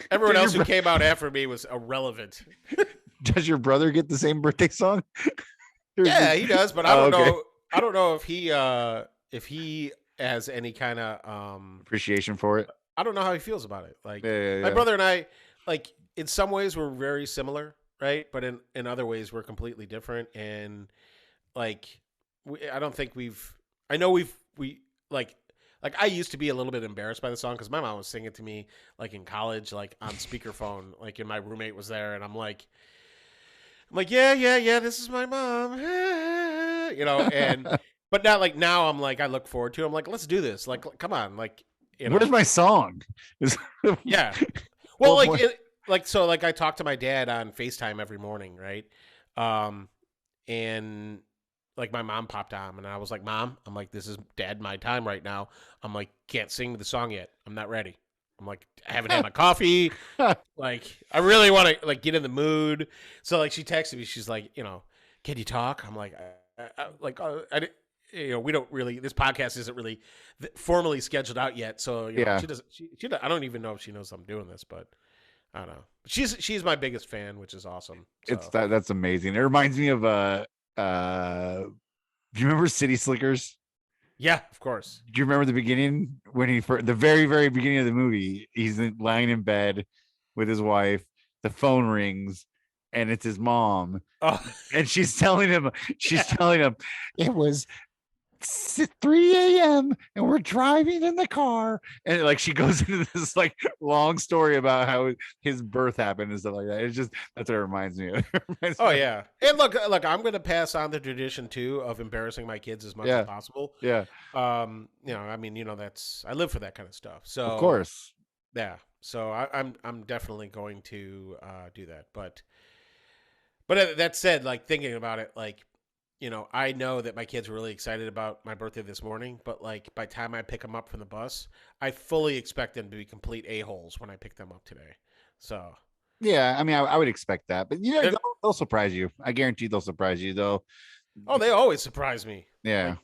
everyone else who came out after me was irrelevant. Does your brother get the same birthday song? Yeah, he does, but I don't know. I don't know if he has any kind of appreciation for it. I don't know how he feels about it. Like Yeah. my brother and I, like in some ways we're very similar, right? But in other ways we're completely different. And like I don't think I know we like I used to be a little bit embarrassed by the song because my mom was singing it to me like in college, like on speakerphone, like and my roommate was there, and I'm like, yeah, this is my mom, and but now like now I'm like I look forward to it. I'm like, let's do this. Like, come on, like, where's my song? Yeah, well, so I talk to my dad on FaceTime every morning, right? And like my mom popped on and I was like, Mom, I'm like, this is Dad, my time right now. I'm like, can't sing the song yet. I'm not ready. I'm like, I haven't had my coffee. Like, I really want to like get in the mood. So like, she texted me. She's like, can you talk? I'm like, we don't really. This podcast isn't really formally scheduled out yet. So yeah, she doesn't. She I don't even know if she knows I'm doing this, but I don't know. She's my biggest fan, which is awesome. So. That's amazing. It reminds me of do you remember City Slickers? Yeah, of course. Do you remember the beginning when the very, very beginning of the movie, he's lying in bed with his wife, the phone rings and it's his mom. Oh. And she's telling him it was 3 a.m. and we're driving in the car. And like she goes into this like long story about how his birth happened and stuff like that. It's just that's what it reminds me of. Yeah. And look, I'm gonna pass on the tradition too of embarrassing my kids as much as possible. Yeah. I mean, that's I live for that kind of stuff. So of course. Yeah. So I'm definitely going to do that. But that said, like thinking about it, like I know that my kids were really excited about my birthday this morning, but like by the time I pick them up from the bus, I fully expect them to be complete a-holes when I pick them up today. So yeah, I mean, I would expect that, but they'll surprise you. I guarantee they'll surprise you, though. Oh, they always surprise me. Yeah,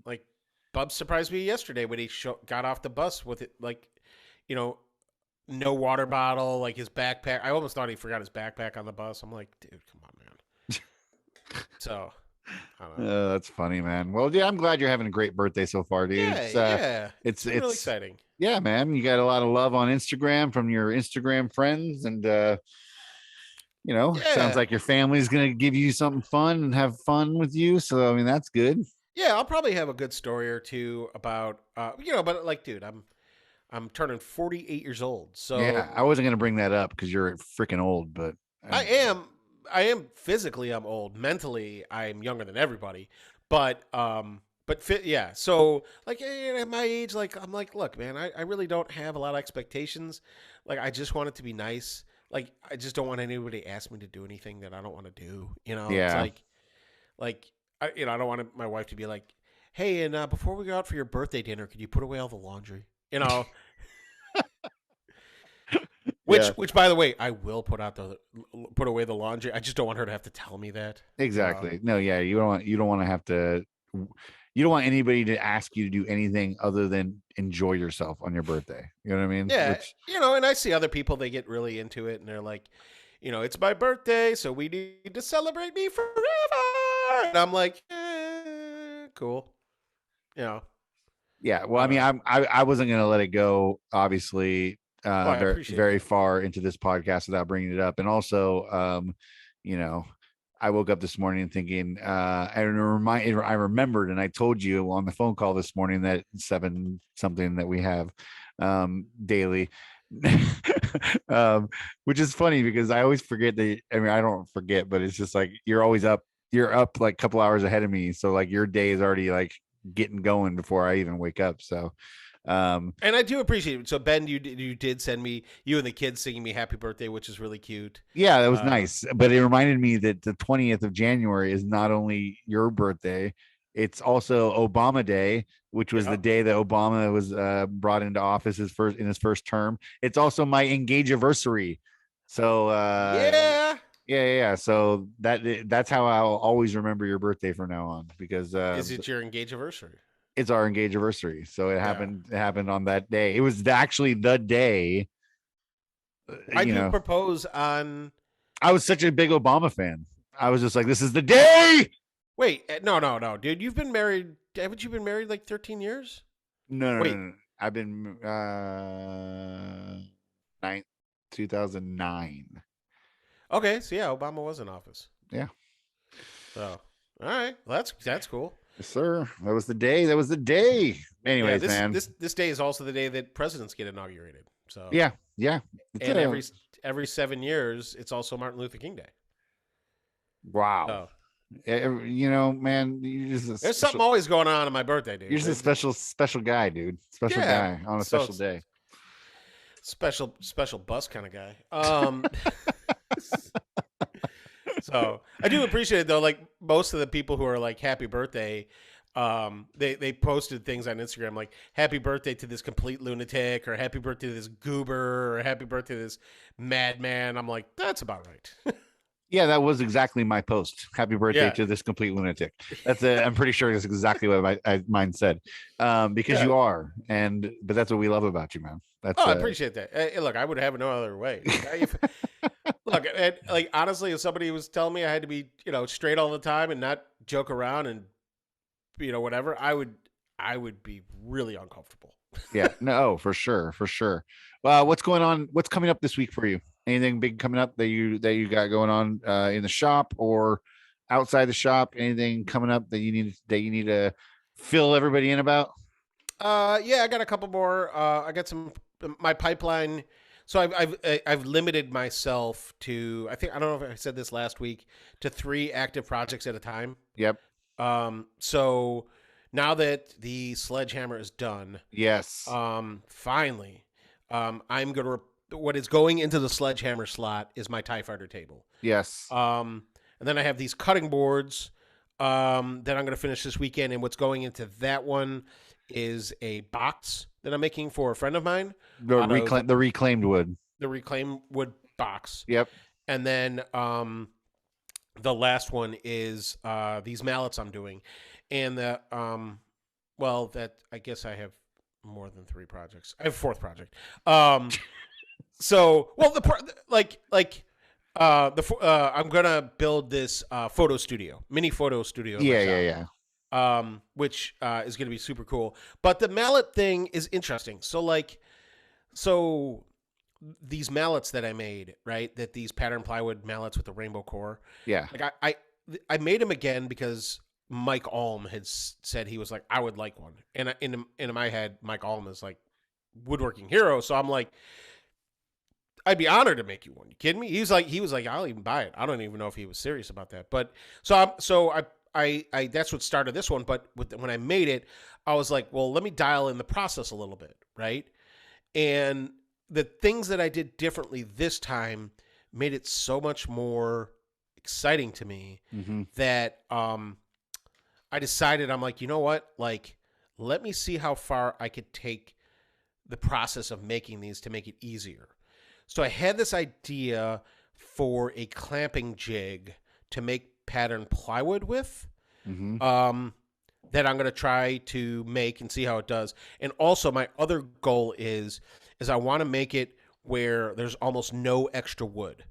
like Bub surprised me yesterday when he got off the bus with it, like no water bottle, like his backpack. I almost thought he forgot his backpack on the bus. I'm like, dude, come on, man. So. That's funny, man. Well, yeah, I'm glad you're having a great birthday so far, dude. It's really exciting. Yeah, man. You got a lot of love on Instagram from your Instagram friends, and sounds like your family's gonna give you something fun and have fun with you. So I mean, that's good. Yeah, I'll probably have a good story or two about but like, dude, I'm turning 48 years old. So yeah, I wasn't gonna bring that up because you're freaking old, but I am physically, I'm old. Mentally, I'm younger than everybody. But yeah. So like at my age, like I'm like, look, man, I really don't have a lot of expectations. Like I just want it to be nice. Like I just don't want anybody to ask me to do anything that I don't want to do. Yeah. It's like I don't want my wife to be like, hey, and before we go out for your birthday dinner, could you put away all the laundry? Which, by the way, I will put away the laundry. I just don't want her to have to tell me that. Exactly. No, yeah, you don't want to have to. You don't want anybody to ask you to do anything other than enjoy yourself on your birthday. You know what I mean? Yeah. And I see other people, they get really into it, and they're like, it's my birthday, so we need to celebrate me forever. And I'm like, cool. Yeah. Well, I mean, I wasn't going to let it go, obviously. Very far into this podcast without bringing it up. And also, I woke up this morning thinking, I remembered, and I told you on the phone call this morning that 7 something that we have daily, Which is funny because I always forget that. I mean, I don't forget, but it's just like you're up like a couple hours ahead of me. So like your day is already like getting going before I even wake up. So, And I do appreciate it. So Ben, you did send me you and the kids singing me happy birthday, which is really cute. yeah, that was nice. But it reminded me that the 20th of January is not only your birthday, it's also Obama Day, which was the day that Obama was brought into office in his first term. It's also my engage-iversary. So yeah. So that's how I'll always remember your birthday from now on, because Is it your engage-iversary? it's our engage-iversary. So it happened on that day. It was actually the day. I do propose on. I was such a big Obama fan. I was just like, this is the day. Wait, no, dude. You've been married. Haven't you been married like 13 years? No. I've been 2009. Okay, so yeah, Obama was in office. Yeah. So, all right, well, that's cool. Yes, sir. That was the day. Anyways, man. This day is also the day that presidents get inaugurated. So yeah. And every 7 years, it's also Martin Luther King Day. Wow. So, man, there's something always going on my birthday, dude. You're just a special guy, dude. Special guy on a special day. Special bus kind of guy. So I do appreciate it though. Like most of the people who are like happy birthday, they posted things on Instagram like happy birthday to this complete lunatic, or happy birthday to this goober, or happy birthday to this madman. I'm like, that's about right. Yeah, that was exactly my post. Happy birthday to this complete lunatic. I'm pretty sure that's exactly what mine said. Because you are, but that's what we love about you, man. I appreciate that. Look, I would have it no other way. Look, like honestly, if somebody was telling me I had to be, straight all the time and not joke around and, whatever, I would be really uncomfortable. Yeah, no, for sure. What's going on? What's coming up this week for you? Anything big coming up that you got going on in the shop or outside the shop? Anything coming up that you need to fill everybody in about? Yeah, I got a couple more. I got my pipeline. So I've limited myself to, I don't know if I said this last week, to 3 active projects at a time. Yep. So now that the sledgehammer is done, yes. Finally, I'm gonna. What is going into the sledgehammer slot is my TIE Fighter table. Yes. And then I have these cutting boards that I'm going to finish this weekend. And what's going into that one is a box that I'm making for a friend of mine. The reclaimed wood. The reclaimed wood box. Yep. And then the last one is these mallets I'm doing. And that I guess I have more than 3 projects. I have a 4th project. So, well, I'm gonna build this mini photo studio. Yeah. Which is gonna be super cool. But the mallet thing is interesting. So these mallets that I made, right? That these pattern plywood mallets with the rainbow core. Yeah. Like I made them again because Mike Alm had said he was like, I would like one, and in my head, Mike Alm is like woodworking hero. So I'm like, I'd be honored to make you one. You kidding me? He was like, I'll even buy it. I don't even know if he was serious about that. But I that's what started this one. But when I made it, I was like, well, let me dial in the process a little bit, right? And the things that I did differently this time made it so much more exciting to me that I decided, I'm like, you know what? Like, let me see how far I could take the process of making these to make it easier. So I had this idea for a clamping jig to make pattern plywood with, that I'm going to try to make and see how it does. And also my other goal is I want to make it where there's almost no extra wood,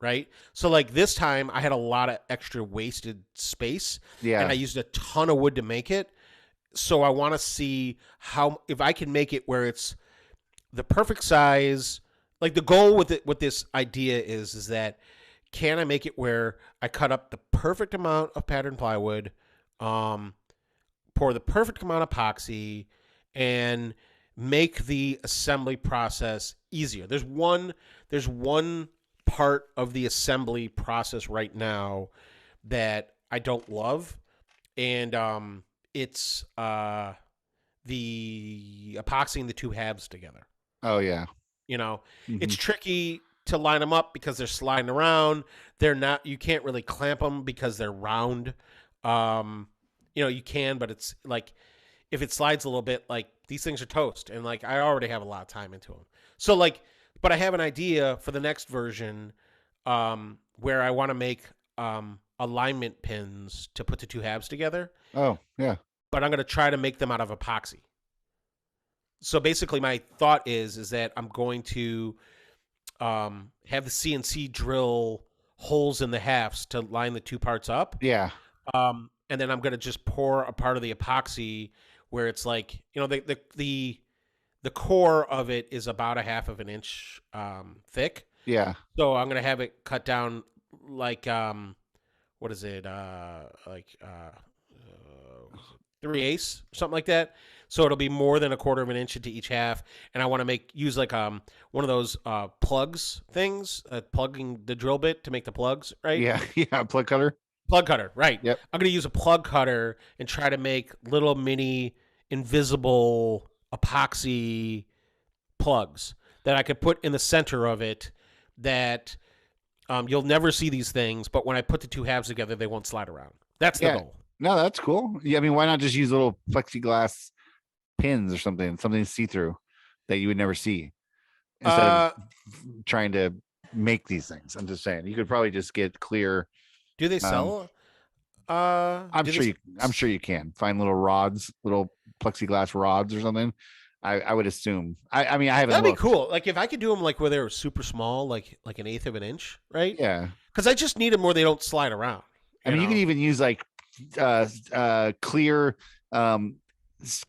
right? So like this time I had a lot of extra wasted space, and I used a ton of wood to make it. So I want to see if I can make it where it's the perfect size. Like the goal with this idea is that can I make it where I cut up the perfect amount of pattern plywood, pour the perfect amount of epoxy, and make the assembly process easier. There's one part of the assembly process right now that I don't love, and it's the epoxying the two halves together. Oh yeah. It's tricky to line them up because they're sliding around. They're not. You can't really clamp them because they're round. You can, but it's like if it slides a little bit, like these things are toast, and like I already have a lot of time into them. So like, but I have an idea for the next version, where I want to make alignment pins to put the two halves together. Oh yeah. But I'm going to try to make them out of epoxy. So basically, my thought is that I'm going to have the CNC drill holes in the halves to line the two parts up. Yeah. And then I'm going to just pour a part of the epoxy where it's like, the core of it is about a half of an inch thick. Yeah. So I'm going to have it cut down like, what is it? 3/8, something like that. So it'll be more than a quarter of an inch into each half. And I want to use like one of those plugs things, plugging the drill bit to make the plugs, right? Yeah. Yeah. Plug cutter. Plug cutter, right. Yep. I'm going to use a plug cutter and try to make little mini invisible epoxy plugs that I could put in the center of it that you'll never see these things, but when I put the two halves together, they won't slide around. That's the goal. No, that's cool. Yeah, I mean, why not just use little plexiglass pins or something see-through that you would never see instead of trying to make these things? I'm just saying, you could probably just get clear. Do they sell? I'm sure you can find little rods, little plexiglass rods or something. I would assume. I mean, I haven't. That'd be cool. Like if I could do them like where they were super small, like an eighth of an inch, right? Yeah. Because I just need them where they don't slide around. I mean, you can even use like clear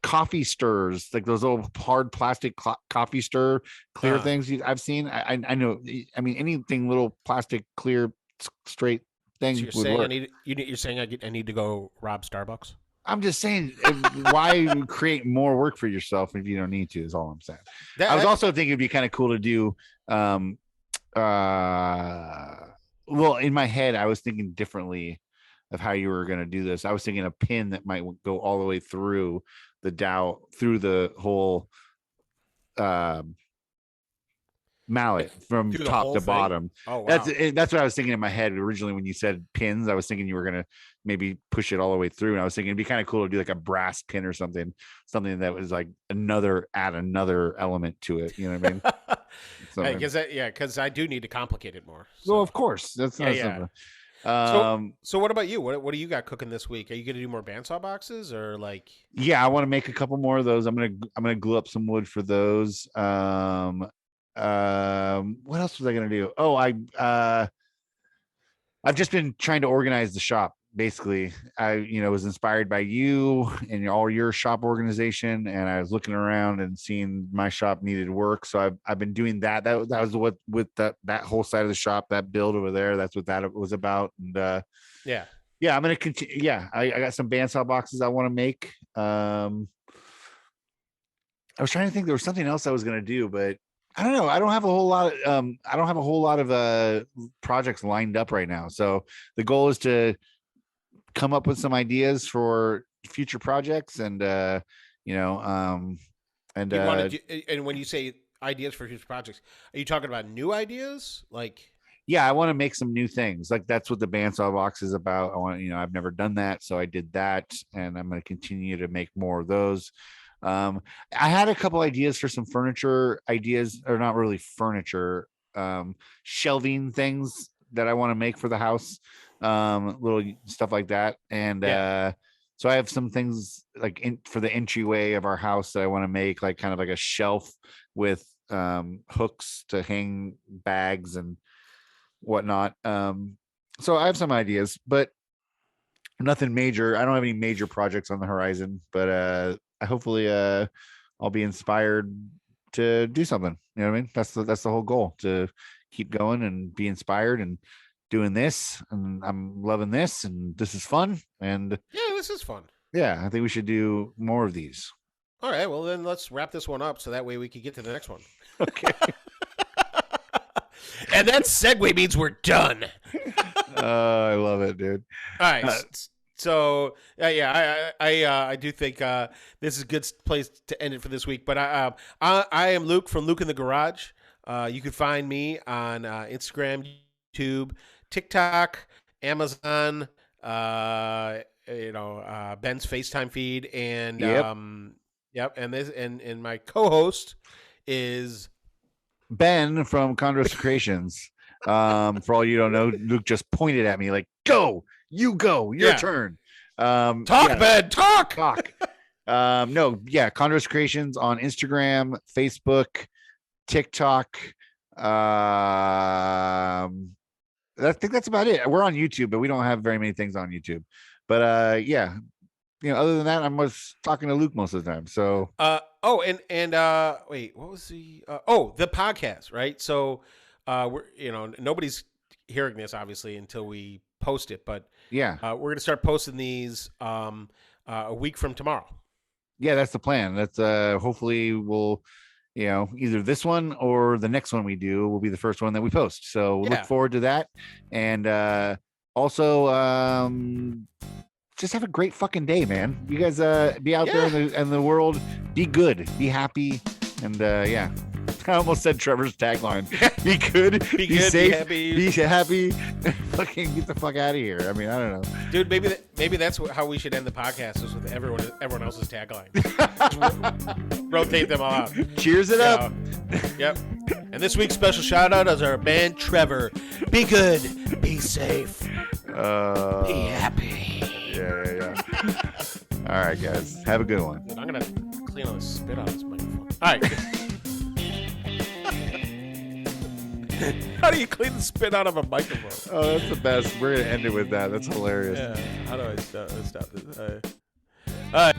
coffee stirs, like those little hard plastic coffee stir clear things I've seen. I know. I mean, anything little plastic clear straight thing so would work. You're saying I need to go rob Starbucks? I'm just saying, why create more work for yourself if you don't need to? Is all I'm saying. I was also thinking it'd be kind of cool to do. Well, in my head, I was thinking differently of how you were going to do this. I was thinking a pin that might go all the way through the dowel, through the whole mallet from top to bottom. Oh, wow. That's what I was thinking in my head originally when you said pins. I was thinking you were going to maybe push it all the way through, and I was thinking it'd be kind of cool to do like a brass pin or something that was like add another element to it. You know what I mean? Because I do need to complicate it more. So. Well, of course, that's not something. So what about you? What do you got cooking this week? Are you going to do more bandsaw boxes or like? Yeah, I want to make a couple more of those. I'm gonna glue up some wood for those. What else was I gonna do? Oh, I've just been trying to organize the shop. Basically, I was inspired by you and all your shop organization, and I was looking around and seeing my shop needed work. So I've been doing that. That was what with that whole side of the shop, that build over there. That's what that was about. And I'm gonna continue. Yeah, I got some bandsaw boxes I want to make. I was trying to think there was something else I was gonna do, but I don't know. I don't have a whole lot of projects lined up right now. So the goal is to come up with some ideas for future projects, and and when you say ideas for future projects, are you talking about new ideas? Like, yeah, I want to make some new things. Like that's what the bandsaw box is about. I want, I've never done that, so I did that, and I'm going to continue to make more of those. I had a couple ideas for some furniture ideas, or not really furniture, shelving things that I want to make for the house, little stuff like that. And so I have some things like for the entryway of our house that I want to make, like kind of like a shelf with hooks to hang bags and whatnot. So I have some ideas, but nothing major. I don't have any major projects on the horizon, but hopefully I'll be inspired to do something. You know what I mean? That's the whole goal, to keep going and be inspired and doing this, and I'm loving this, and this is fun. And yeah, this is fun. Yeah, I think we should do more of these. All right, well then let's wrap this one up so that way we can get to the next one. Okay. And that segue means we're done. I love it, dude. All right. So I do think this is a good place to end it for this week. But I am Luke from Luke in the Garage. You can find me on Instagram, YouTube, TikTok, Amazon. Ben's FaceTime feed, and and my co-host is Ben from Conroy Creations. For all you don't know, Luke just pointed at me like, "Go, you go, your turn." Talk, Ben, talk. Conroy Creations on Instagram, Facebook, TikTok. I think that's about it. We're on YouTube, but we don't have very many things on YouTube. But other than that, I was talking to Luke most of the time. So wait, what was the podcast, right? So we're nobody's hearing this obviously until we post it, but we're gonna start posting these a week from tomorrow. Yeah, that's the plan. That's hopefully we'll either this one or the next one we do will be the first one that we post. So look forward to that. And also just have a great fucking day, man. You guys be out there in the world, be good, be happy, and I almost said Trevor's tagline. Be good, be safe, be happy, fucking get the fuck out of here. I mean, I don't know. Dude, maybe that's how we should end the podcast, is with everyone else's tagline. Rotate them all out. Cheers it up. Yep. And this week's special shout out is our man Trevor. Be good, be safe, be happy. Yeah. All right, guys. Have a good one. Dude, I'm gonna clean all the spit out of this microphone. All right. How do you clean the spit out of a microphone? Oh, that's the best. We're gonna end it with that. That's hilarious. Yeah. How do I stop this? All right.